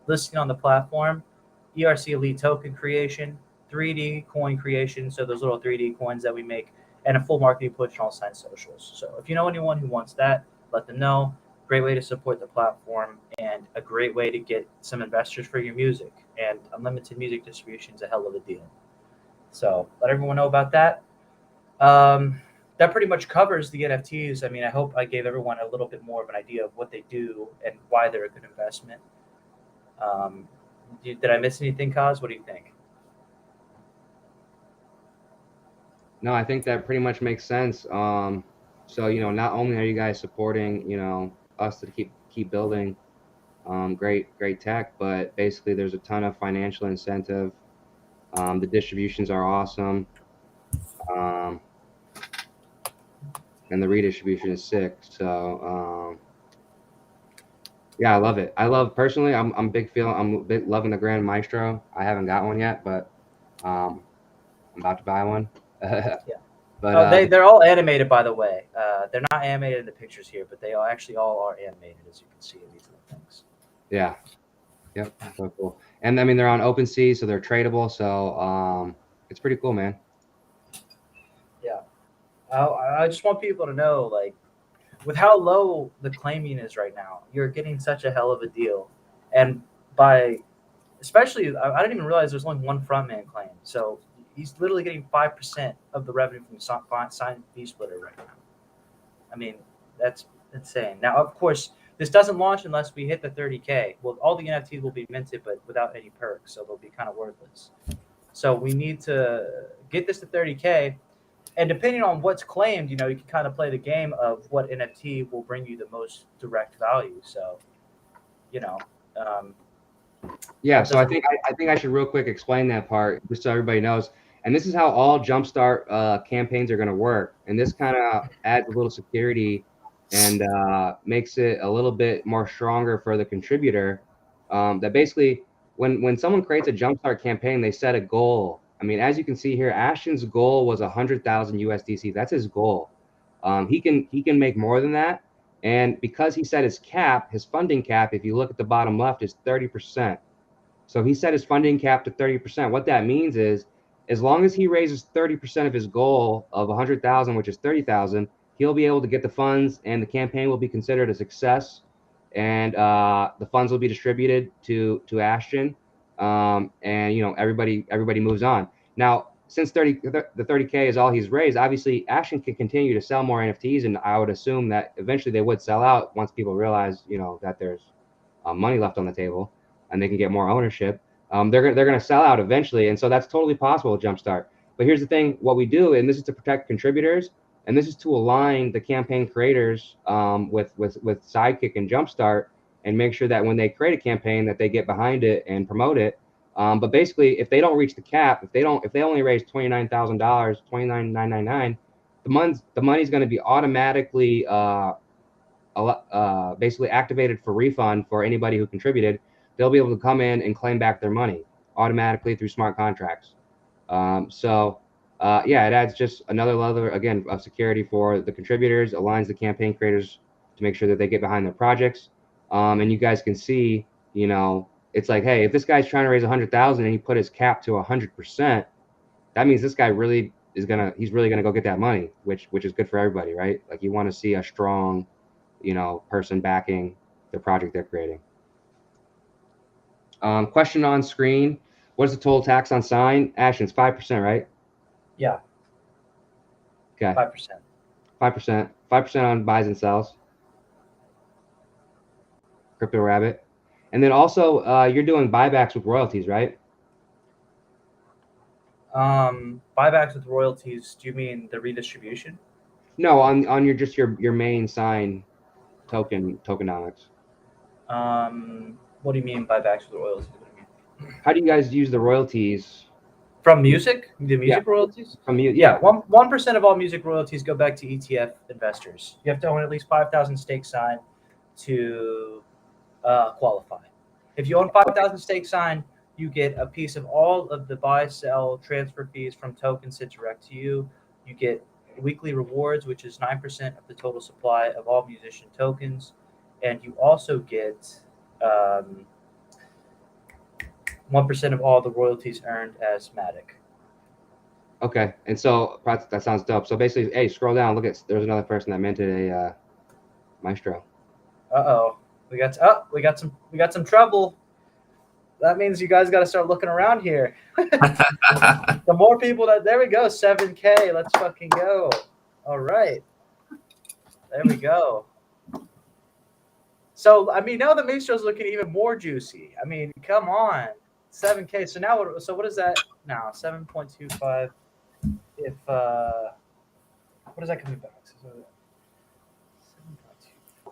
listing on the platform, ERC Elite token creation, 3D coin creation, so those little 3D coins that we make, and a full marketing push on all Signed socials. So if you know anyone who wants that, let them know. Great way to support the platform and a great way to get some investors for your music. And unlimited music distribution is a hell of a deal. So let everyone know about that. That pretty much covers the NFTs. I mean, I hope I gave everyone a little bit more of an idea of what they do and why they're a good investment. Did I miss anything, Kaz? What do you think? No, I think that pretty much makes sense. So, not only are you guys supporting, us to keep building great tech, but basically there's a ton of financial incentive. The distributions are awesome. And the redistribution is sick. So, yeah, I love it. Personally, I'm a big loving the Grand Maestro. I haven't got one yet, but I'm about to buy one. Yeah. But they're all animated, by the way. They're not animated in the pictures here, but they all are animated, as you can see in these little things. Yeah. Yep. So cool. And I mean, they're on OpenSea, so they're tradable. So it's pretty cool, man. Yeah. I just want people to know, like, with how low the claiming is right now, you're getting such a hell of a deal. And especially, I didn't even realize there's only one frontman claim. So he's literally getting 5% of the revenue from the signed fee splitter right now. I mean, that's insane. Now, of course, this doesn't launch unless we hit the 30K. Well, all the NFTs will be minted, but without any perks, so they'll be kind of worthless. So we need to get this to 30K. And depending on what's claimed, you can kind of play the game of what NFT will bring you the most direct value. So, yeah. So I think I should real quick explain that part just so everybody knows. And this is how all JumpStart campaigns are going to work. And this kind of adds a little security and makes it a little bit more stronger for the contributor. That basically, when someone creates a JumpStart campaign, they set a goal. I mean, as you can see here, Ashton's goal was 100,000 USDC. That's his goal. He can make more than that. And because he set his cap, his funding cap, if you look at the bottom left, is 30%. So he set his funding cap to 30%. What that means is, as long as he raises 30% of his goal of 100,000, which is 30,000, he'll be able to get the funds, and the campaign will be considered a success. And the funds will be distributed to Ashton, and everybody moves on. Now, since the 30K is all he's raised, obviously Ashton can continue to sell more NFTs, and I would assume that eventually they would sell out once people realize, that there's money left on the table and they can get more ownership. They're going to sell out eventually, and so that's totally possible with JumpStart. But here's the thing: what we do, and this is to protect contributors, and this is to align the campaign creators with SideKick and JumpStart, and make sure that when they create a campaign, that they get behind it and promote it. But basically, if they don't reach the cap, if they only raise $29,000, $29,999, the money's going to be automatically basically activated for refund for anybody who contributed. They'll be able to come in and claim back their money automatically through smart contracts. It adds just another level again of security for the contributors, aligns the campaign creators to make sure that they get behind their projects. And you guys can see, it's like, hey, if this guy's trying to raise 100,000 and he put his cap to 100%, that means this guy really he's really gonna go get that money, which is good for everybody, right? Like you want to see a strong, person backing the project they're creating. Question on screen: what is the total tax on sign? Ashton, it's 5%, right? Yeah. Okay. 5%. 5% on buys and sells. Crypto Rabbit. And then also, you're doing buybacks with royalties, right? Buybacks with royalties. Do you mean the redistribution? No, on your main sign tokenomics. What do you mean buybacks with royalties? What do you mean? How do you guys use the royalties? From music? The music royalties? Yeah. 1% of all music royalties go back to ETF investors. You have to own at least 5,000 stake sign to qualify. If you own 5,000 stake sign, you get a piece of all of the buy, sell, transfer fees from tokens sent direct to you. You get weekly rewards, which is 9% of the total supply of all musician tokens. And you also get 1% of all the royalties earned as Matic. Okay, and so that sounds dope. So basically, hey, scroll down. Look there's another person that minted a Maestro. We got some trouble. That means you guys got to start looking around here. The more people there we go, 7K. Let's fucking go. All right, there we go. So now the Maestro's looking even more juicy. Come on, 7K. So now, what is that now? 7.25. If what is that coming back?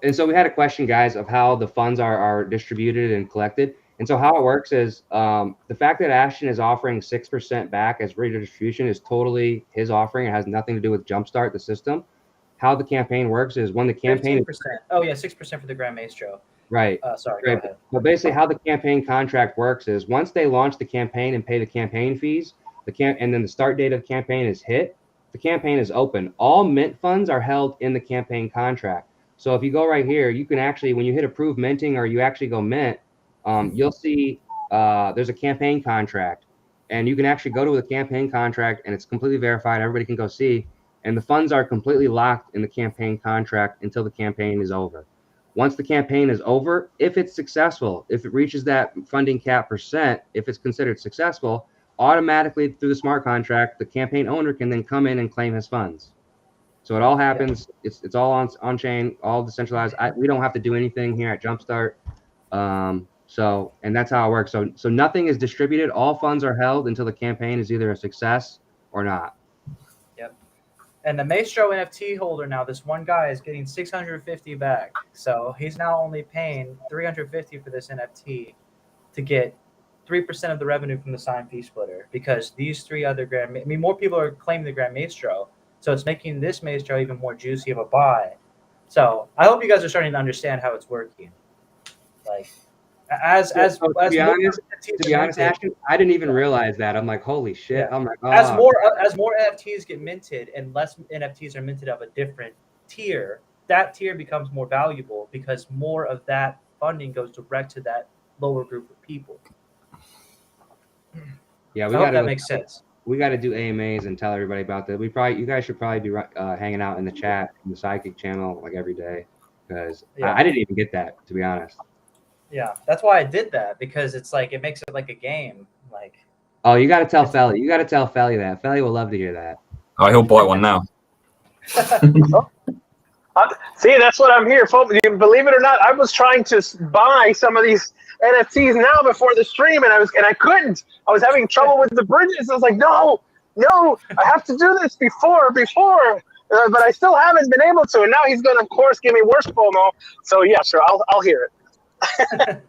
And so we had a question, guys, of how the funds are distributed and collected. And so how it works is the fact that Ashton is offering 6% back as redistribution is totally his offering. It has nothing to do with JumpStart, the system. How the campaign works is when the campaign 15%. Oh yeah, 6% for the Grand Maestro. Right. Sorry, right. Go ahead. But basically how the campaign contract works is once they launch the campaign and pay the campaign fees, and then the start date of the campaign is hit, the campaign is open. All mint funds are held in the campaign contract. So if you go right here, you can actually, when you hit approve minting or you actually go mint, you'll see there's a campaign contract, and you can actually go to the campaign contract and it's completely verified. Everybody can go see, and the funds are completely locked in the campaign contract until the campaign is over. Once the campaign is over, if it's successful, if it reaches that funding cap %, if it's considered successful, automatically through the smart contract, the campaign owner can then come in and claim his funds. So it all happens. Yeah. It's all on chain, all decentralized. We don't have to do anything here at JumpStart. And that's how it works. So nothing is distributed. All funds are held until the campaign is either a success or not. Yep. And the Maestro NFT holder now, this one guy is getting 650 back. So he's now only paying 350 for this NFT to get 3% of the revenue from the sign fee splitter, because these three other more people are claiming the Grand Maestro. So it's making this Maestro even more juicy of a buy. So I hope you guys are starting to understand how it's working. Like, to be honest, Ashton, I didn't even realize that. I'm like, holy shit! Yeah. I'm like, oh. As more NFTs get minted and less NFTs are minted of a different tier, that tier becomes more valuable because more of that funding goes direct to that lower group of people. Yeah, I hope that makes sense. We got to do AMAs and tell everybody about that. You guys should probably be hanging out in the chat in the SideKick channel like every day, because I didn't even get that, to be honest. Yeah, that's why I did that, because it's like it makes it like a game. Like Oh, you got to tell Felly. You got to tell Felly that. Felly will love to hear that. Oh, he'll bite one now. See, that's what I'm here for. Believe it or not, I was trying to buy some of these NFTs now before the stream, and I couldn't. I was having trouble with the bridges. I was like, no, I have to do this before. But I still haven't been able to. And now he's going to, of course, give me worse FOMO. So yeah, sure, I'll hear it.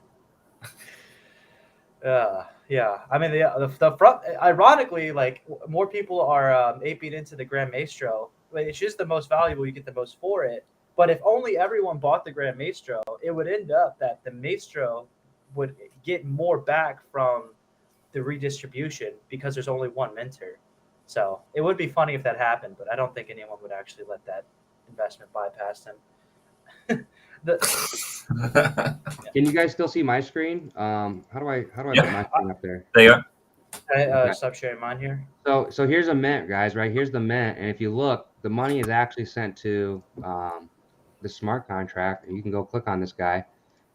Yeah. I mean, the front. Ironically, like more people are aping into the Grand Maestro. It's just the most valuable. You get the most for it. But if only everyone bought the Grand Maestro, it would end up that the Maestro would get more back from the redistribution because there's only one minter. So it would be funny if that happened, but I don't think anyone would actually let that investment bypass them. Can you guys still see my screen? How do I put my screen up there? There you go. Okay. Stop sharing mine here. So here's a mint, guys. Right here's the mint, and if you look, the money is actually sent to the smart contract, and you can go click on this guy,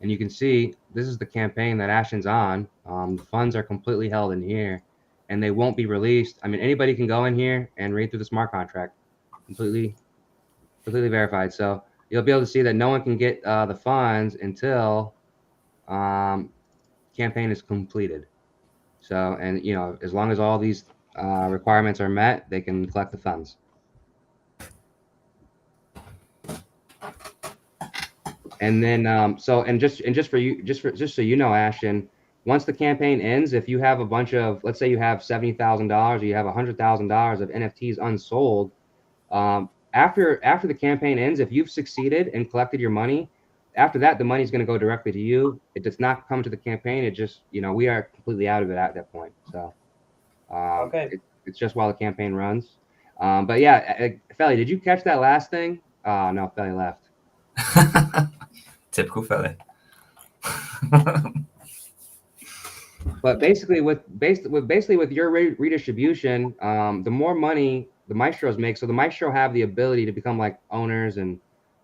and you can see this is the campaign that Ashton's on. The funds are completely held in here, and they won't be released. I mean, anybody can go in here and read through the smart contract, completely verified. So you'll be able to see that no one can get the funds until campaign is completed. So, and as long as all these requirements are met, they can collect the funds. And then, just so you know, Ashton, once the campaign ends, if you have a bunch of, let's say you have $70,000 or you have $100,000 of NFTs unsold, after the campaign ends, if you've succeeded and collected your money, after that, the money is going to go directly to you. It does not come to the campaign. It just, we are completely out of it at that point. So, Okay. It's just while the campaign runs. But yeah, Felly, did you catch that last thing? Oh, no, Felly left. Typical Felly. But basically, with your redistribution, the more money the maestros make, so the maestro have the ability to become like owners and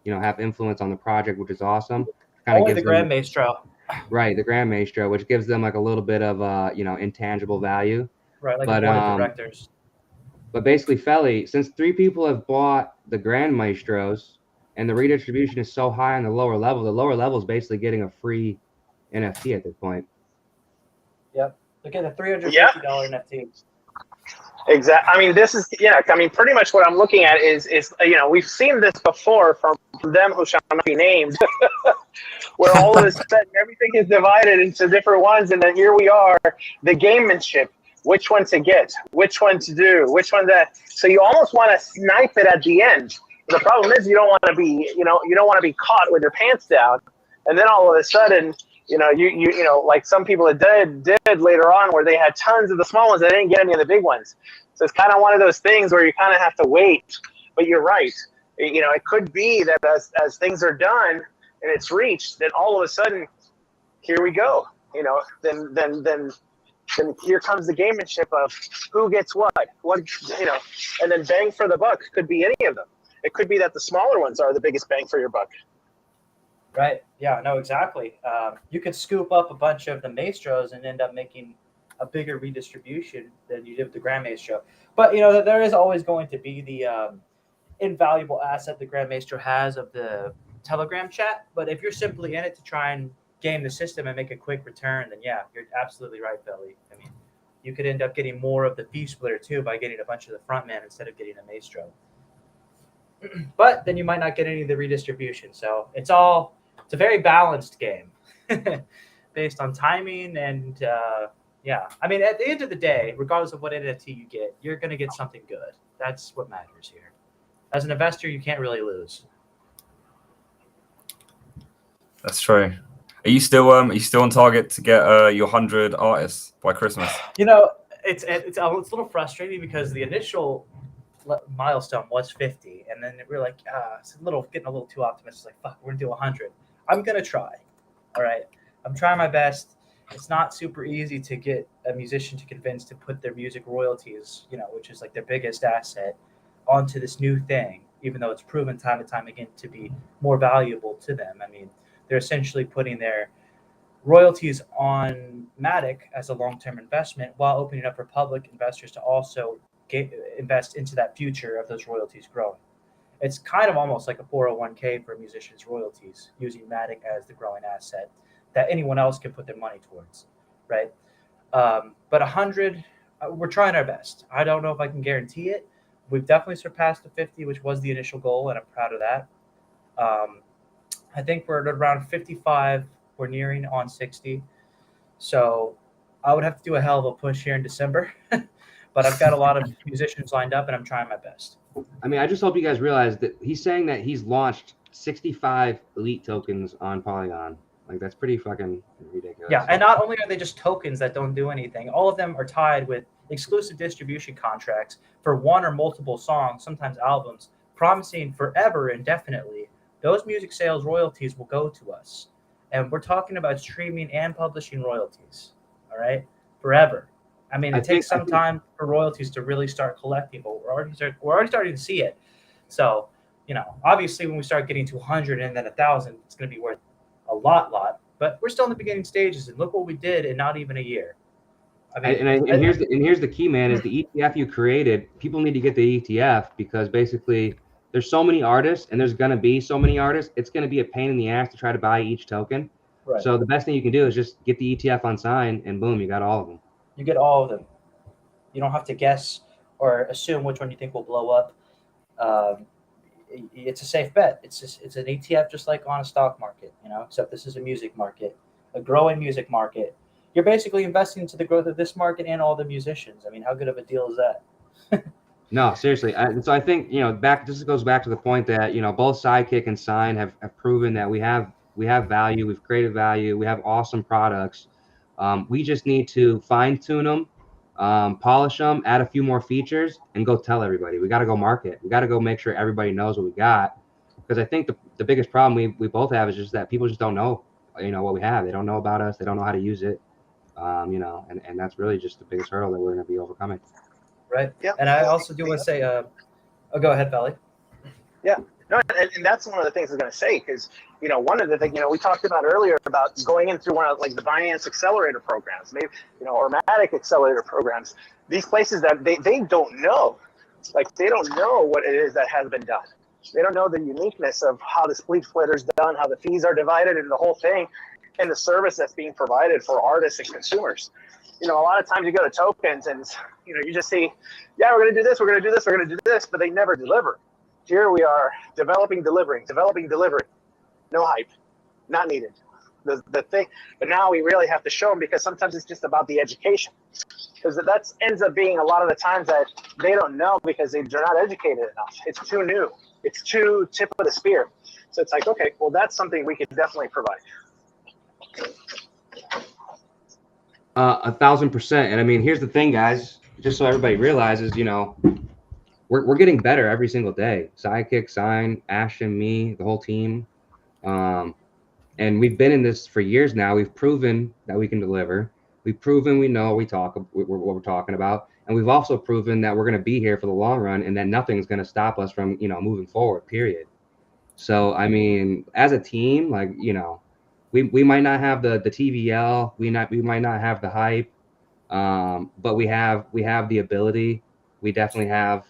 have influence on the project, which is awesome. Only the Grand Maestro. Right, the Grand Maestro, which gives them like a little bit of intangible value. Right, like a board of directors. But basically, Felly, since 3 people have bought the Grand Maestros and the redistribution is so high on the lower level is basically getting a free NFT at this point. Yep. Look at the $350 NFT. Exactly. I mean, this is pretty much what I'm looking at is we've seen this before from them who shall not be named, where all of a sudden everything is divided into different ones, and then here we are, the gamemanship, which one to get, which one to do, which one that. So you almost want to snipe it at the end. The problem is you don't want to be caught with your pants down, and then all of a sudden. Like some people did later on where they had tons of the small ones. They didn't get any of the big ones. So it's kind of one of those things where you kind of have to wait. But you're right. It could be that as things are done and it's reached, then all of a sudden, here we go. Then here comes the gamemanship of who gets what, and then bang for the buck could be any of them. It could be that the smaller ones are the biggest bang for your buck. Right. Yeah, no, exactly. You could scoop up a bunch of the Maestros and end up making a bigger redistribution than you did with the Grand Maestro. But, there is always going to be the invaluable asset the Grand Maestro has of the Telegram chat. But if you're simply in it to try and game the system and make a quick return, then yeah, you're absolutely right, Billy. I mean, you could end up getting more of the fee splitter too by getting a bunch of the front man instead of getting a Maestro. But then you might not get any of the redistribution. So it's a very balanced game based on timing and I mean, at the end of the day, regardless of what NFT you get, you're going to get something good. That's what matters here. As an investor, you can't really lose. That's true. Are you still on target to get your 100 artists by Christmas? It's a little frustrating because the initial milestone was 50, and then we're like, getting a little too optimistic. Like, fuck, we're gonna do 100. I'm gonna try. All right, I'm trying my best. It's not super easy to get a musician to convince to put their music royalties, which is like their biggest asset, onto this new thing, even though it's proven time and time again to be more valuable to them. I mean, they're essentially putting their royalties on Matic as a long-term investment, while opening up for public investors to also invest into that future of those royalties growing. It's kind of almost like a 401k for musicians' royalties, using Matic as the growing asset that anyone else can put their money towards, right? But 100, we're trying our best. I don't know if I can guarantee it. We've definitely surpassed the 50, which was the initial goal, and I'm proud of that. I think we're at around 55. We're nearing on 60. So I would have to do a hell of a push here in December. But I've got a lot of musicians lined up, and I'm trying my best. I mean, I just hope you guys realize that he's saying that he's launched 65 elite tokens on Polygon. Like, that's pretty fucking ridiculous. Yeah, and not only are they just tokens that don't do anything, all of them are tied with exclusive distribution contracts for one or multiple songs, sometimes albums, promising forever, indefinitely, those music sales royalties will go to us. And we're talking about streaming and publishing royalties, all right, forever. I mean, it takes some time for royalties to really start collecting, but we're already starting to see it. So, you know, obviously when we start getting to 100 and then 1,000, it's going to be worth a lot. But we're still in the beginning stages, and look what we did in not even a year. I mean, and here's the key, man, is the ETF you created. People need to get the ETF because basically there's so many artists, and there's going to be so many artists. It's going to be a pain in the ass to try to buy each token. Right. So the best thing you can do is just get the ETF on Sign, and boom, you got all of them. You get all of them. You don't have to guess or assume which one you think will blow up. It's a safe bet. It's an ETF just like on a stock market, you know, except this is a music market, a growing music market. You're basically investing into the growth of this market and all the musicians. I mean, how good of a deal is that? No, seriously. So I think, you know, this goes back to the point that, you know, both SideKick and Sign have proven that we have value, we've created value, we have awesome products. We just need to fine tune them, polish them, add a few more features, and go tell everybody. We got to go market. We got to go make sure everybody knows what we got. Because I think the biggest problem we both have is just that people just don't know, you know, what we have. They don't know about us. They don't know how to use it. You know, and that's really just the biggest hurdle that we're going to be overcoming. Right. Yeah. And I also do want to say, go ahead, Valley. Yeah. No, and that's one of the things I was going to say, because, you know, one of the things, you know, we talked about earlier about going in through one of like the Binance accelerator programs, maybe, you know, or Matic accelerator programs, these places that they don't know, like they don't know what it is that has been done. They don't know the uniqueness of how the split is done, how the fees are divided, and the whole thing, and the service that's being provided for artists and consumers. You know, a lot of times you go to tokens and, you know, you just see, yeah, we're going to do this, we're going to do this, we're going to do this, but they never deliver. Here we are developing, delivering. No hype, not needed. The thing, but now we really have to show them, because sometimes it's just about the education. Because that ends up being a lot of the times that they don't know because they're not educated enough. It's too new. It's too tip of the spear. So it's like, okay, well, that's something we could definitely provide. 1,000%. And I mean, here's the thing, guys, just so everybody realizes, you know, we're getting better every single day. SideKick, Sign, Ashton, me, the whole team. And we've been in this for years now. We've proven that we can deliver. We've proven we know what we're talking about. And we've also proven that we're going to be here for the long run, and that nothing's going to stop us from, you know, moving forward, period. So, I mean, as a team, like, you know, we might not have the TVL, we might not have the hype, but we have the ability. We definitely have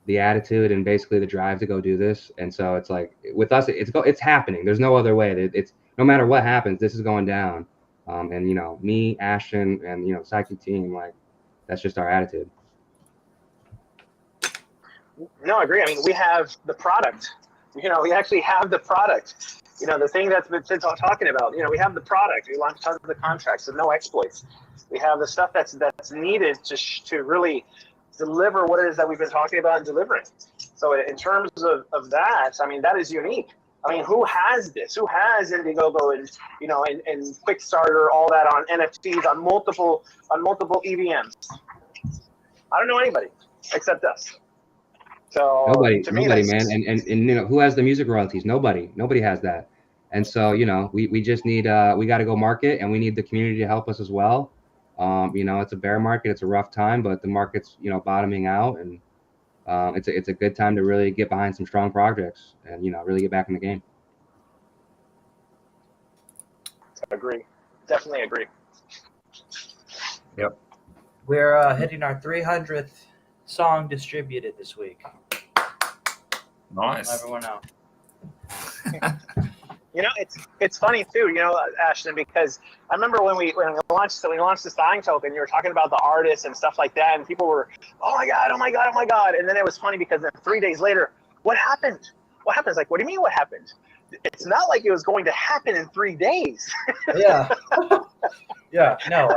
the attitude and basically the drive to go do this. And so it's like with us, it's happening. There's no other way. It's no matter what happens, this is going down. And you know, me, Ashton, and you know, SideKick team, like that's just our attitude. No, I agree. I mean, we have the product. You know, we actually have the product. You know, the thing that's been talking about. You know, we have the product. We launched tons of the contracts, so no exploits. We have the stuff that's needed to really deliver what it is that we've been talking about and delivering. So in terms of that, I mean, that is unique. I mean, who has this? Who has Indiegogo and, you know, and Quickstarter, all that on NFTs, on multiple EVMs? I don't know anybody except us. So nobody, man. And you know, who has the music royalties? Nobody has that. And so, you know, we just need, we got to go market, and we need the community to help us as well. You know, it's a bear market. It's a rough time, but the market's, you know, bottoming out, and it's a good time to really get behind some strong projects and, you know, really get back in the game. Agree. Definitely agree. Yep. We're hitting our 300th song distributed this week. Nice. Let everyone know. You know, it's funny too, you know, Ashton, because I remember when we launched the Signed token, you were talking about the artists and stuff like that, and people were, oh my god, and then it was funny because then 3 days later, what happened? What happens? Like, what do you mean? What happened? It's not like it was going to happen in 3 days. Yeah. Yeah. No,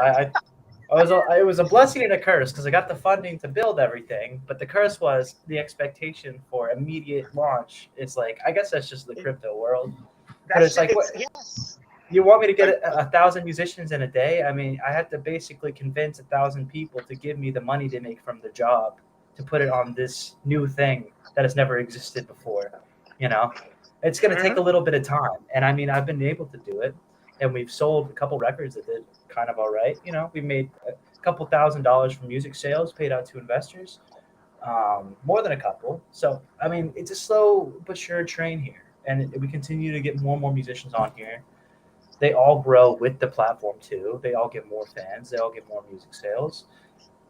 it was a blessing and a curse because I got the funding to build everything, but the curse was the expectation for immediate launch. It's like, I guess that's just the crypto world. But it's like, what, yes. you want me to get 1,000 musicians in a day? I mean, I had to basically convince 1,000 people to give me the money they make from the job to put it on this new thing that has never existed before. You know, it's going to take a little bit of time. And I mean, I've been able to do it. And we've sold a couple records that did kind of all right. You know, we made a couple $1,000s from music sales, paid out to investors, more than a couple. So, I mean, it's a slow but sure train here. And we continue to get more and more musicians on here. They all grow with the platform too. They all get more fans. They all get more music sales.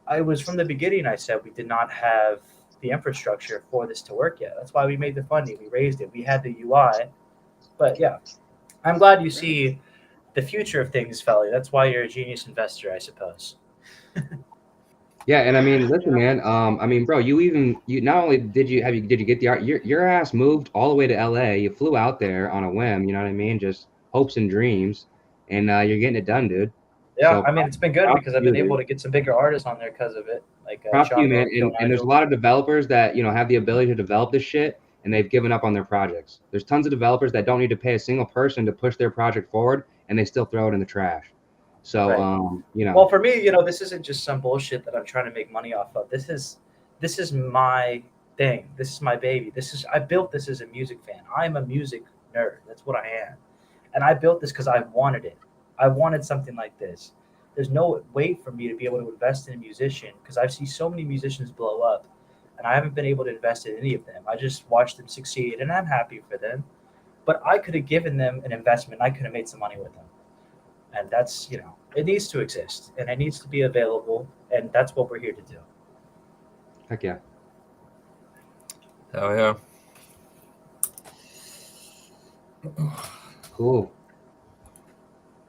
I was from the beginning, I said we did not have the infrastructure for this to work yet. That's why we made the funding. We raised it. We had the UI. But yeah, I'm glad you see the future of things, Felly. That's why you're a genius investor, I suppose. Yeah, and I mean, listen, man. I mean, bro, you not only did you get the art, your ass moved all the way to LA. You flew out there on a whim. You know what I mean? Just hopes and dreams, and you're getting it done, dude. Yeah, So, I mean, it's been good because I've been able to get some bigger artists on there because of it. Like props to you, man. Choco, And there's a lot of developers that have the ability to develop this shit, and they've given up on their projects. There's tons of developers that don't need to pay a single person to push their project forward, and they still throw it in the trash. So, right. Well, for me, this isn't just some bullshit that I'm trying to make money off of. This is my thing. This is my baby. I built this as a music fan. I'm a music nerd. That's what I am. And I built this because I wanted it. I wanted something like this. There's no way for me to be able to invest in a musician because I've seen so many musicians blow up and I haven't been able to invest in any of them. I just watched them succeed and I'm happy for them. But I could have given them an investment. I could have made some money with them. And that's, it needs to exist and it needs to be available. And that's what we're here to do. Heck yeah. Hell yeah. Cool.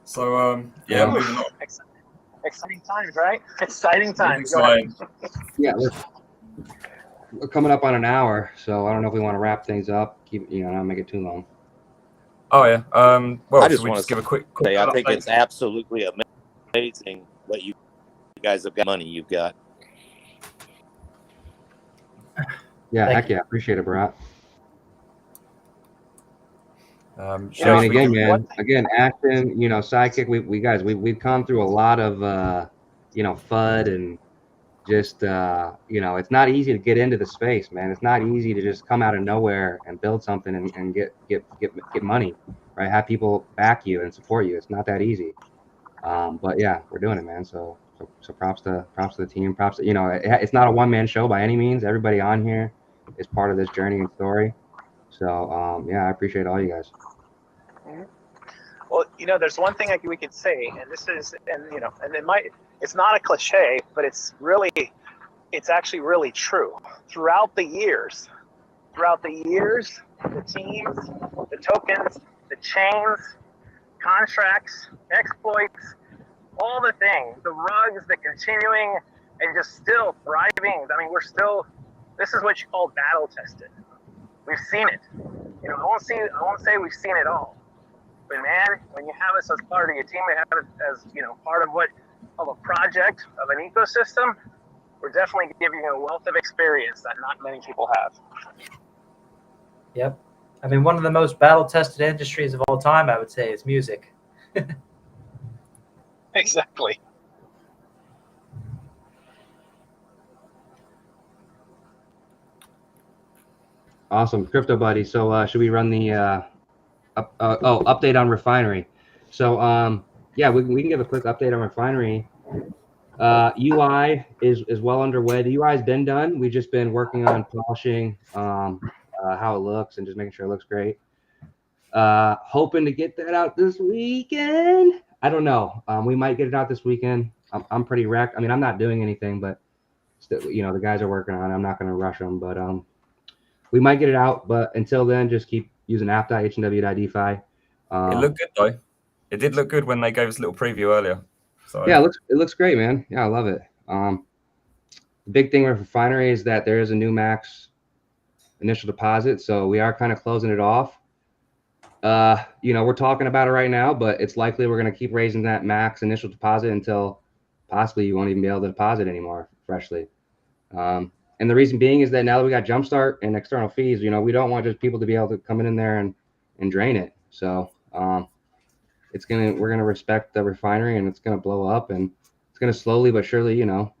So, yeah, moving on. Exciting times, right? Exciting times. Yeah, we're coming up on an hour, so I don't know if we want to wrap things up. Keep, not make it too long. Oh yeah. Well, I just should we want just to give a quick say I think update? it's absolutely amazing what you guys have got, money you've got. Yeah, Thank heck yeah, appreciate it, Barat. Sure, I mean, we again, can- man, Ashton, SideKick, we've gone through a lot of, FUD and just, it's not easy to get into the space, man. It's not easy to just come out of nowhere and build something and get money, right? Have people back you and support you. It's not that easy. But yeah, we're doing it, man. So props to the team. Props to, it's not a one-man show by any means. Everybody on here is part of this journey and story. So yeah, I appreciate all you guys. Well, there's one thing we could say, and this is, and it's not a cliche, but it's actually really true. Throughout the years, the teams, the tokens, the chains, contracts, exploits, all the things, the rugs, the continuing, and just still thriving. I mean, this is what you call battle tested. We've seen it. I won't say we've seen it all. But man, when you have us as part of your team, we have it as part of a project, of an ecosystem, we're definitely giving you a wealth of experience that not many people have. Yep. I mean, one of the most battle-tested industries of all time, I would say, is music. Exactly. Awesome, Crypto Buddy. So should we run the update on Refinery? So yeah, we can give a quick update on Refinery. UI is well underway. The UI has been done. We've just been working on polishing how it looks and just making sure it looks great. Hoping to get that out this weekend. I don't know. We might get it out this weekend. I'm pretty wrecked. I mean, I'm not doing anything, but still, you know, the guys are working on it. I'm not going to rush them, but we might get it out. But until then, just keep using app.hnw.defi. It looked good though. It did look good when they gave us a little preview earlier. So yeah, it looks great, man. Yeah, I love it. The big thing with Refinery is that there is a new max initial deposit, so we are kind of closing it off. You know, we're talking about it right now, but it's likely we're going to keep raising that max initial deposit until possibly you won't even be able to deposit anymore freshly. And the reason being is that now that we got JumpStart and external fees, you know, we don't want just people to be able to come in there and drain it. So we're gonna respect the Refinery, and it's gonna blow up, and it's gonna slowly but surely, you know,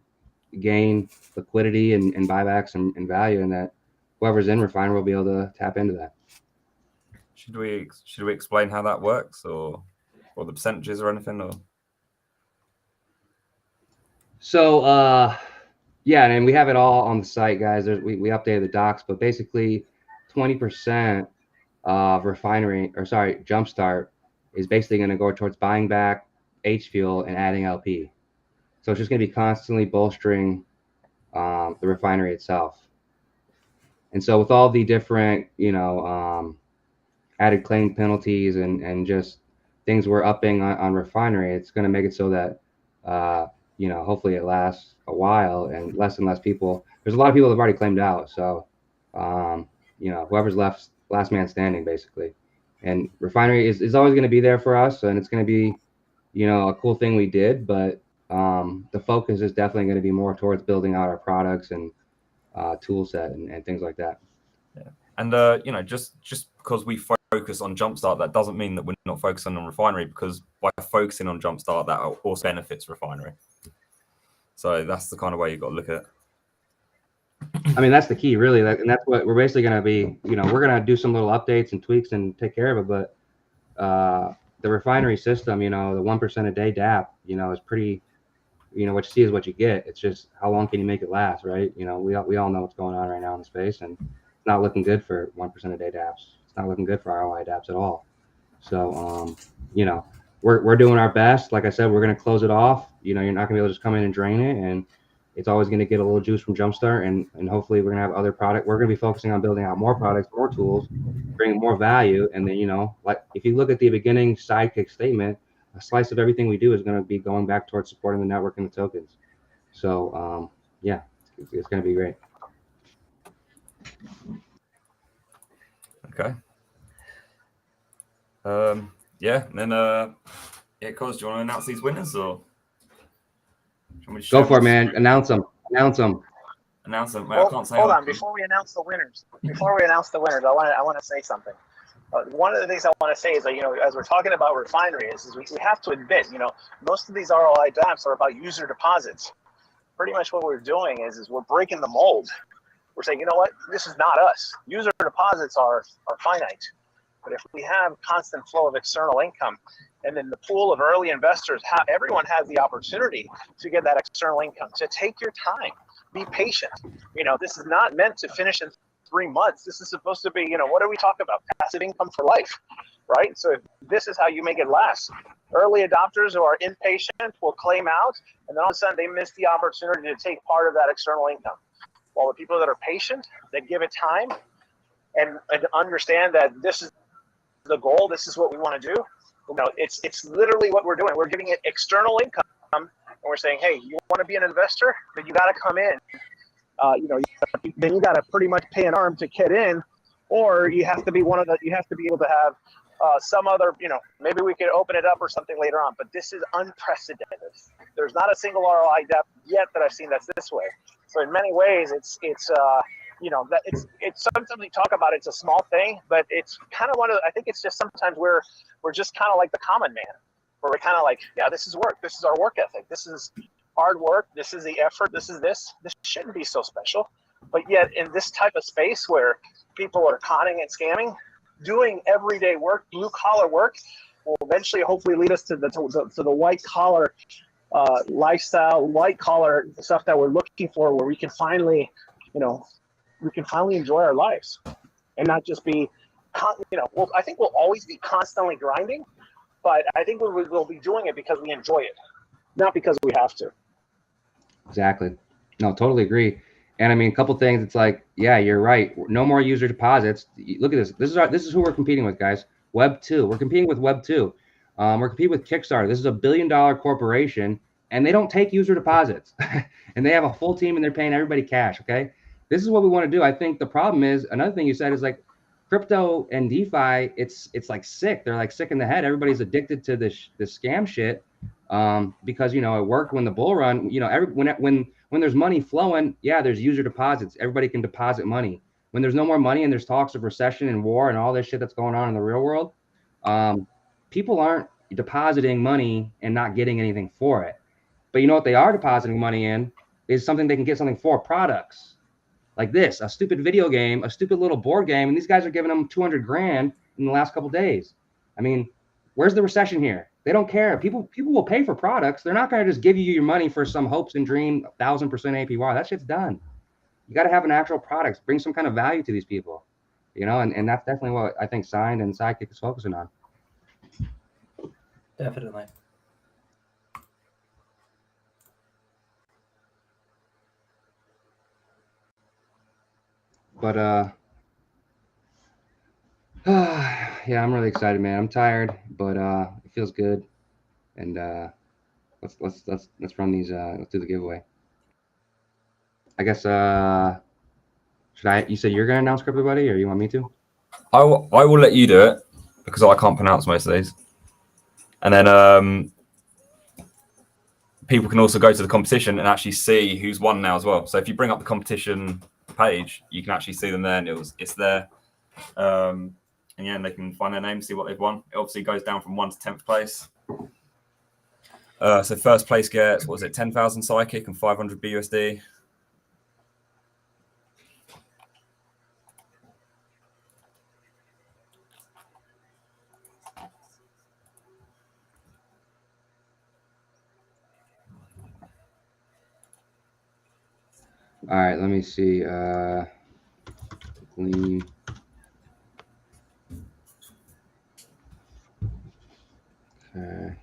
gain liquidity and buybacks and value, and that whoever's in Refinery will be able to tap into that. Should we explain how that works, or the percentages or anything? Or so yeah, and we have it all on the site, guys. We updated the docs, but basically 20% of JumpStart is basically going to go towards buying back H Fuel and adding LP. So it's just going to be constantly bolstering the Refinery itself. And so with all the different, you know, added claim penalties and just things we're upping on Refinery, it's going to make it so that, you know, hopefully it lasts a while and less people. There's a lot of people that have already claimed out. So, you know, whoever's left, last man standing, basically. And Refinery is always going to be there for us, and it's going to be, you know, a cool thing we did. But the focus is definitely going to be more towards building out our products and tool set and things like that. Yeah, and you know, just because we focus on JumpStart, that doesn't mean that we're not focusing on Refinery, because by focusing on JumpStart, that also benefits Refinery. So that's the kind of way you've got to look at it. I mean, that's the key, really. And that's what we're basically going to be, you know, we're going to do some little updates and tweaks and take care of it. But the Refinery system, you know, the 1% a day DApp, you know, is pretty, you know, what you see is what you get. It's just how long can you make it last, right? You know, we all know what's going on right now in the space, and it's not looking good for 1% a day DApps. It's not looking good for ROI DApps at all. So, you know, we're doing our best. Like I said, we're going to close it off. You know, you're not going to be able to just come in and drain it, and it's always going to get a little juice from JumpStart, and hopefully we're going to have other product. We're going to be focusing on building out more products, more tools, bringing more value. And then, you know, like if you look at the beginning SideKick statement, a slice of everything we do is going to be going back towards supporting the network and the tokens. So, yeah, it's going to be great. Okay. Yeah, and then yeah, Cos, do you want to announce these winners, or go for it, man? Announce them. Announce them. Wait, I can't say. Hold on, before we announce the winners, I want to say something. One of the things I want to say is that, you know, as we're talking about Refinery, is we have to admit, you know, most of these ROI dApps are about user deposits. Pretty much what we're doing is we're breaking the mold. We're saying, you know what, this is not us. User deposits are finite. But if we have constant flow of external income, and then the pool of early investors, everyone has the opportunity to get that external income. So take your time, be patient. You know, this is not meant to finish in 3 months. This is supposed to be, you know, what are we talking about? Passive income for life, right? So this is how you make it last. Early adopters who are impatient will claim out, and then all of a sudden they miss the opportunity to take part of that external income. While the people that are patient, that give it time and understand that this is the goal, this is what we want to do. You know, it's literally what we're doing. We're giving it external income, and we're saying, hey, you want to be an investor, but you got to come in. You know, then you got to pretty much pay an arm to get in, or you have to be you have to be able to have some other, you know, maybe we could open it up or something later on. But this is unprecedented. There's not a single ROI dApp yet that I've seen that's this way. So in many ways, it's you know, that it's sometimes we talk about it's a small thing, but it's kind of I think it's just sometimes we're just kind of like the common man, where we're kind of like, yeah, this is work. This is our work ethic. This is hard work. This is the effort. This shouldn't be so special. But yet in this type of space where people are conning and scamming, doing everyday work, blue collar work, will eventually hopefully lead us to the white collar lifestyle, white collar stuff that we're looking for, where we can finally, you know, enjoy our lives and not just be I think we'll always be constantly grinding, but I think we'll be doing it because we enjoy it, not because we have to. Exactly. No, totally agree. And I mean, a couple things. It's like, yeah, you're right. No more user deposits. Look at this. This is who we're competing with, guys. Web 2. We're competing with Web 2. We're competing with Kickstarter. This is $1 billion corporation, and they don't take user deposits. And they have a full team, and they're paying everybody cash. Okay, this is what we want to do. I think the problem is, another thing you said is like crypto and DeFi. It's like sick. They're like sick in the head. Everybody's addicted to this scam shit. Because it worked when the bull run. When there's money flowing, yeah, there's user deposits. Everybody can deposit money. When there's no more money and there's talks of recession and war and all this shit that's going on in the real world, people aren't depositing money and not getting anything for it. But you know what they are depositing money in is something they can get something for, products like this, a stupid video game, a stupid little board game, and these guys are giving them 200 grand in the last couple of days. I mean, where's the recession here? They don't care. People will pay for products. They're not going to just give you your money for some hopes and dream 1,000% APY. That shit's done. You got to have an actual product, bring some kind of value to these people, and that's definitely what I think Signed and SideKick is focusing on. Definitely. But yeah, I'm really excited, man. I'm tired, but it feels good. And let's run these. Let's do the giveaway. I guess should I? You said you're gonna announce Crypto Buddy, or you want me to? I will let you do it because I can't pronounce most of these. And then people can also go to the competition and actually see who's won now as well. So if you bring up the competition page, you can actually see them there, and it's there. And yeah, and they can find their name, see what they've won. It obviously goes down from 1 to 10th place. So first place gets 10,000 SideKick and 500 BUSD. All right, let me see. Clean. Okay.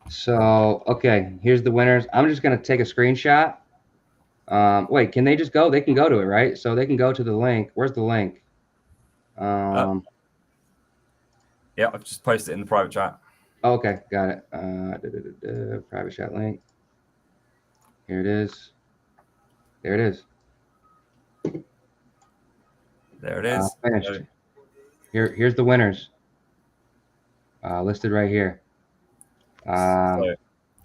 So, okay, here's the winners. I'm just going to take a screenshot. Wait, can they just go? They can go to it, right? So they can go to the link. Where's the link? Yeah, I've just posted it in the private chat. Okay, got it. Private chat link. Here it is. There it is. There it is. Finished. Here's the winners. Listed right here. So,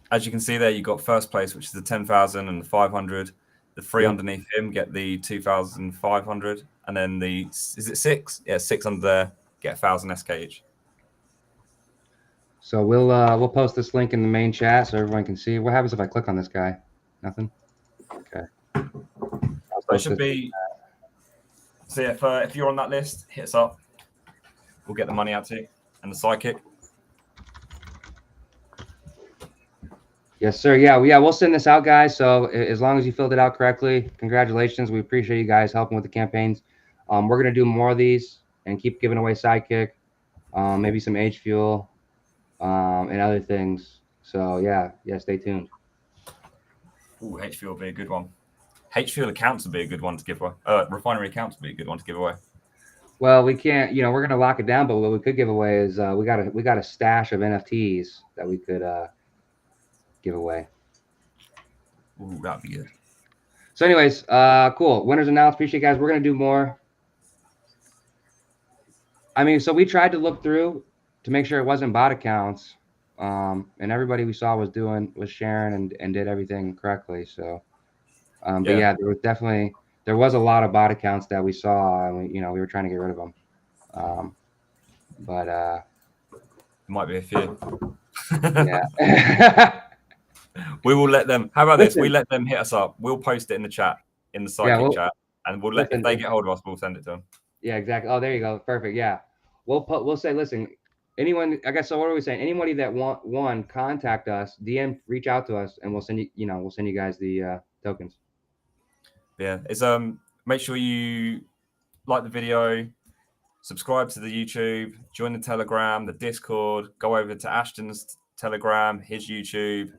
as you can see there, you got first place, which is the 10,000 and the 500. The three underneath him get the 2,500, and then is it 6? Yeah, 6 under there get 1,000 SK each. So we'll post this link in the main chat so everyone can see. What happens if I click on this guy? Nothing. Okay. So it should be. So yeah, if you're on that list, hit us up. We'll get the money out to you and the SideKick. Yes, sir. Yeah, we'll send this out, guys. So as long as you filled it out correctly, congratulations. We appreciate you guys helping with the campaigns. We're gonna do more of these and keep giving away SideKick, maybe some H Fuel, and other things. So yeah, stay tuned. Ooh, H Fuel would be a good one. H Fuel accounts would be a good one to give away. Refinery accounts would be a good one to give away. Well, we can't. We're gonna lock it down, but what we could give away is we got a stash of NFTs that we could give away. Ooh, that'd be good. So anyways, cool. Winners announced. Appreciate you guys. We're going to do more. I mean, so we tried to look through to make sure it wasn't bot accounts. And everybody we saw was sharing and did everything correctly. So, but yeah, there was a lot of bot accounts that we saw, and we were trying to get rid of them. But there might be a few. Yeah. We will let them. How about this? We let them hit us up. We'll post it in the chat, in the SideKick chat, and if they get hold of us, we'll send it to them. Yeah, exactly. Oh, there you go. Perfect. Yeah, we'll say, listen, anyone, I guess, so what are we saying? Anybody that one, contact us, DM, reach out to us, and we'll send you, we'll send you guys the tokens. Yeah, it's make sure you like the video, subscribe to the YouTube, join the Telegram, the Discord, go over to Ashton's Telegram, his YouTube,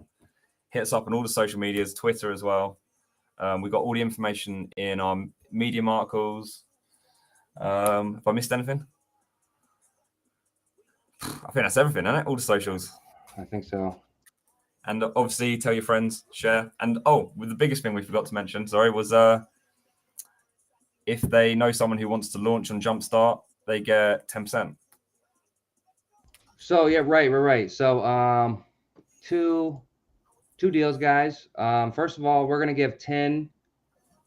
hit us up on all the social medias, Twitter as well. We've got all the information in our Medium articles. Have I missed anything? I think that's everything, isn't it? All the socials. I think so. And obviously, tell your friends, share. And the biggest thing we forgot to mention, was if they know someone who wants to launch on JumpStart, they get 10%. So yeah, right. So two deals, guys. First of all, we're gonna give 10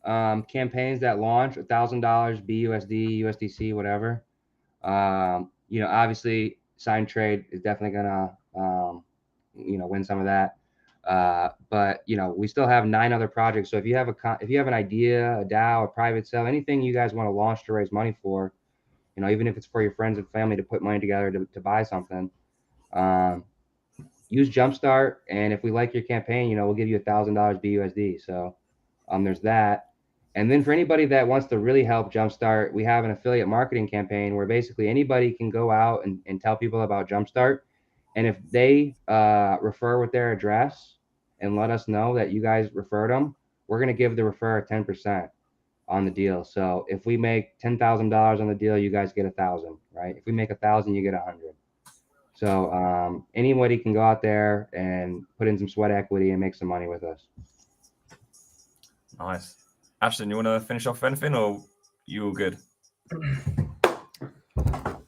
campaigns that launch $1,000 BUSD, USDC, whatever. Obviously, Signed.trade is definitely gonna win some of that. But we still have 9 other projects. So if you have an idea, a DAO, a private sale, anything you guys want to launch to raise money for, even if it's for your friends and family to put money together to buy something, use JumpStart. And if we like your campaign, we'll give you $1,000 BUSD. So there's that. And then for anybody that wants to really help JumpStart, we have an affiliate marketing campaign where basically anybody can go out and tell people about JumpStart. And if they refer with their address and let us know that you guys referred them, we're going to give the referrer 10% on the deal. So if we make $10,000 on the deal, you guys get 1,000, right? If we make 1,000, you get 100. So anybody can go out there and put in some sweat equity and make some money with us. Nice. Ashton, you want to finish off anything, or you all good?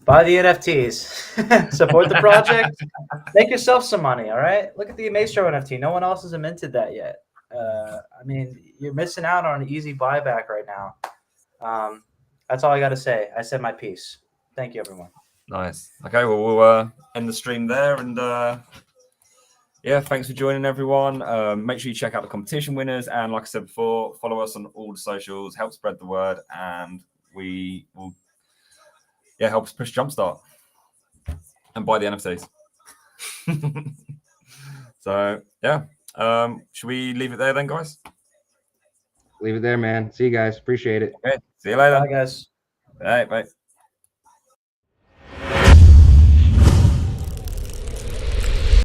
Buy the NFTs, support the project, make yourself some money. All right. Look at the Maestro NFT. No one else has minted that yet. You're missing out on an easy buyback right now. That's all I got to say. I said my piece. Thank you, everyone. Nice. Okay, well, we'll end the stream there. And thanks for joining, everyone. Make sure you check out the competition winners. And like I said before, follow us on all the socials, help spread the word, and we will help us push JumpStart and buy the NFTs. So, should we leave it there then, guys? Leave it there, man. See you guys. Appreciate it. Okay, see you later. Bye, guys. Bye.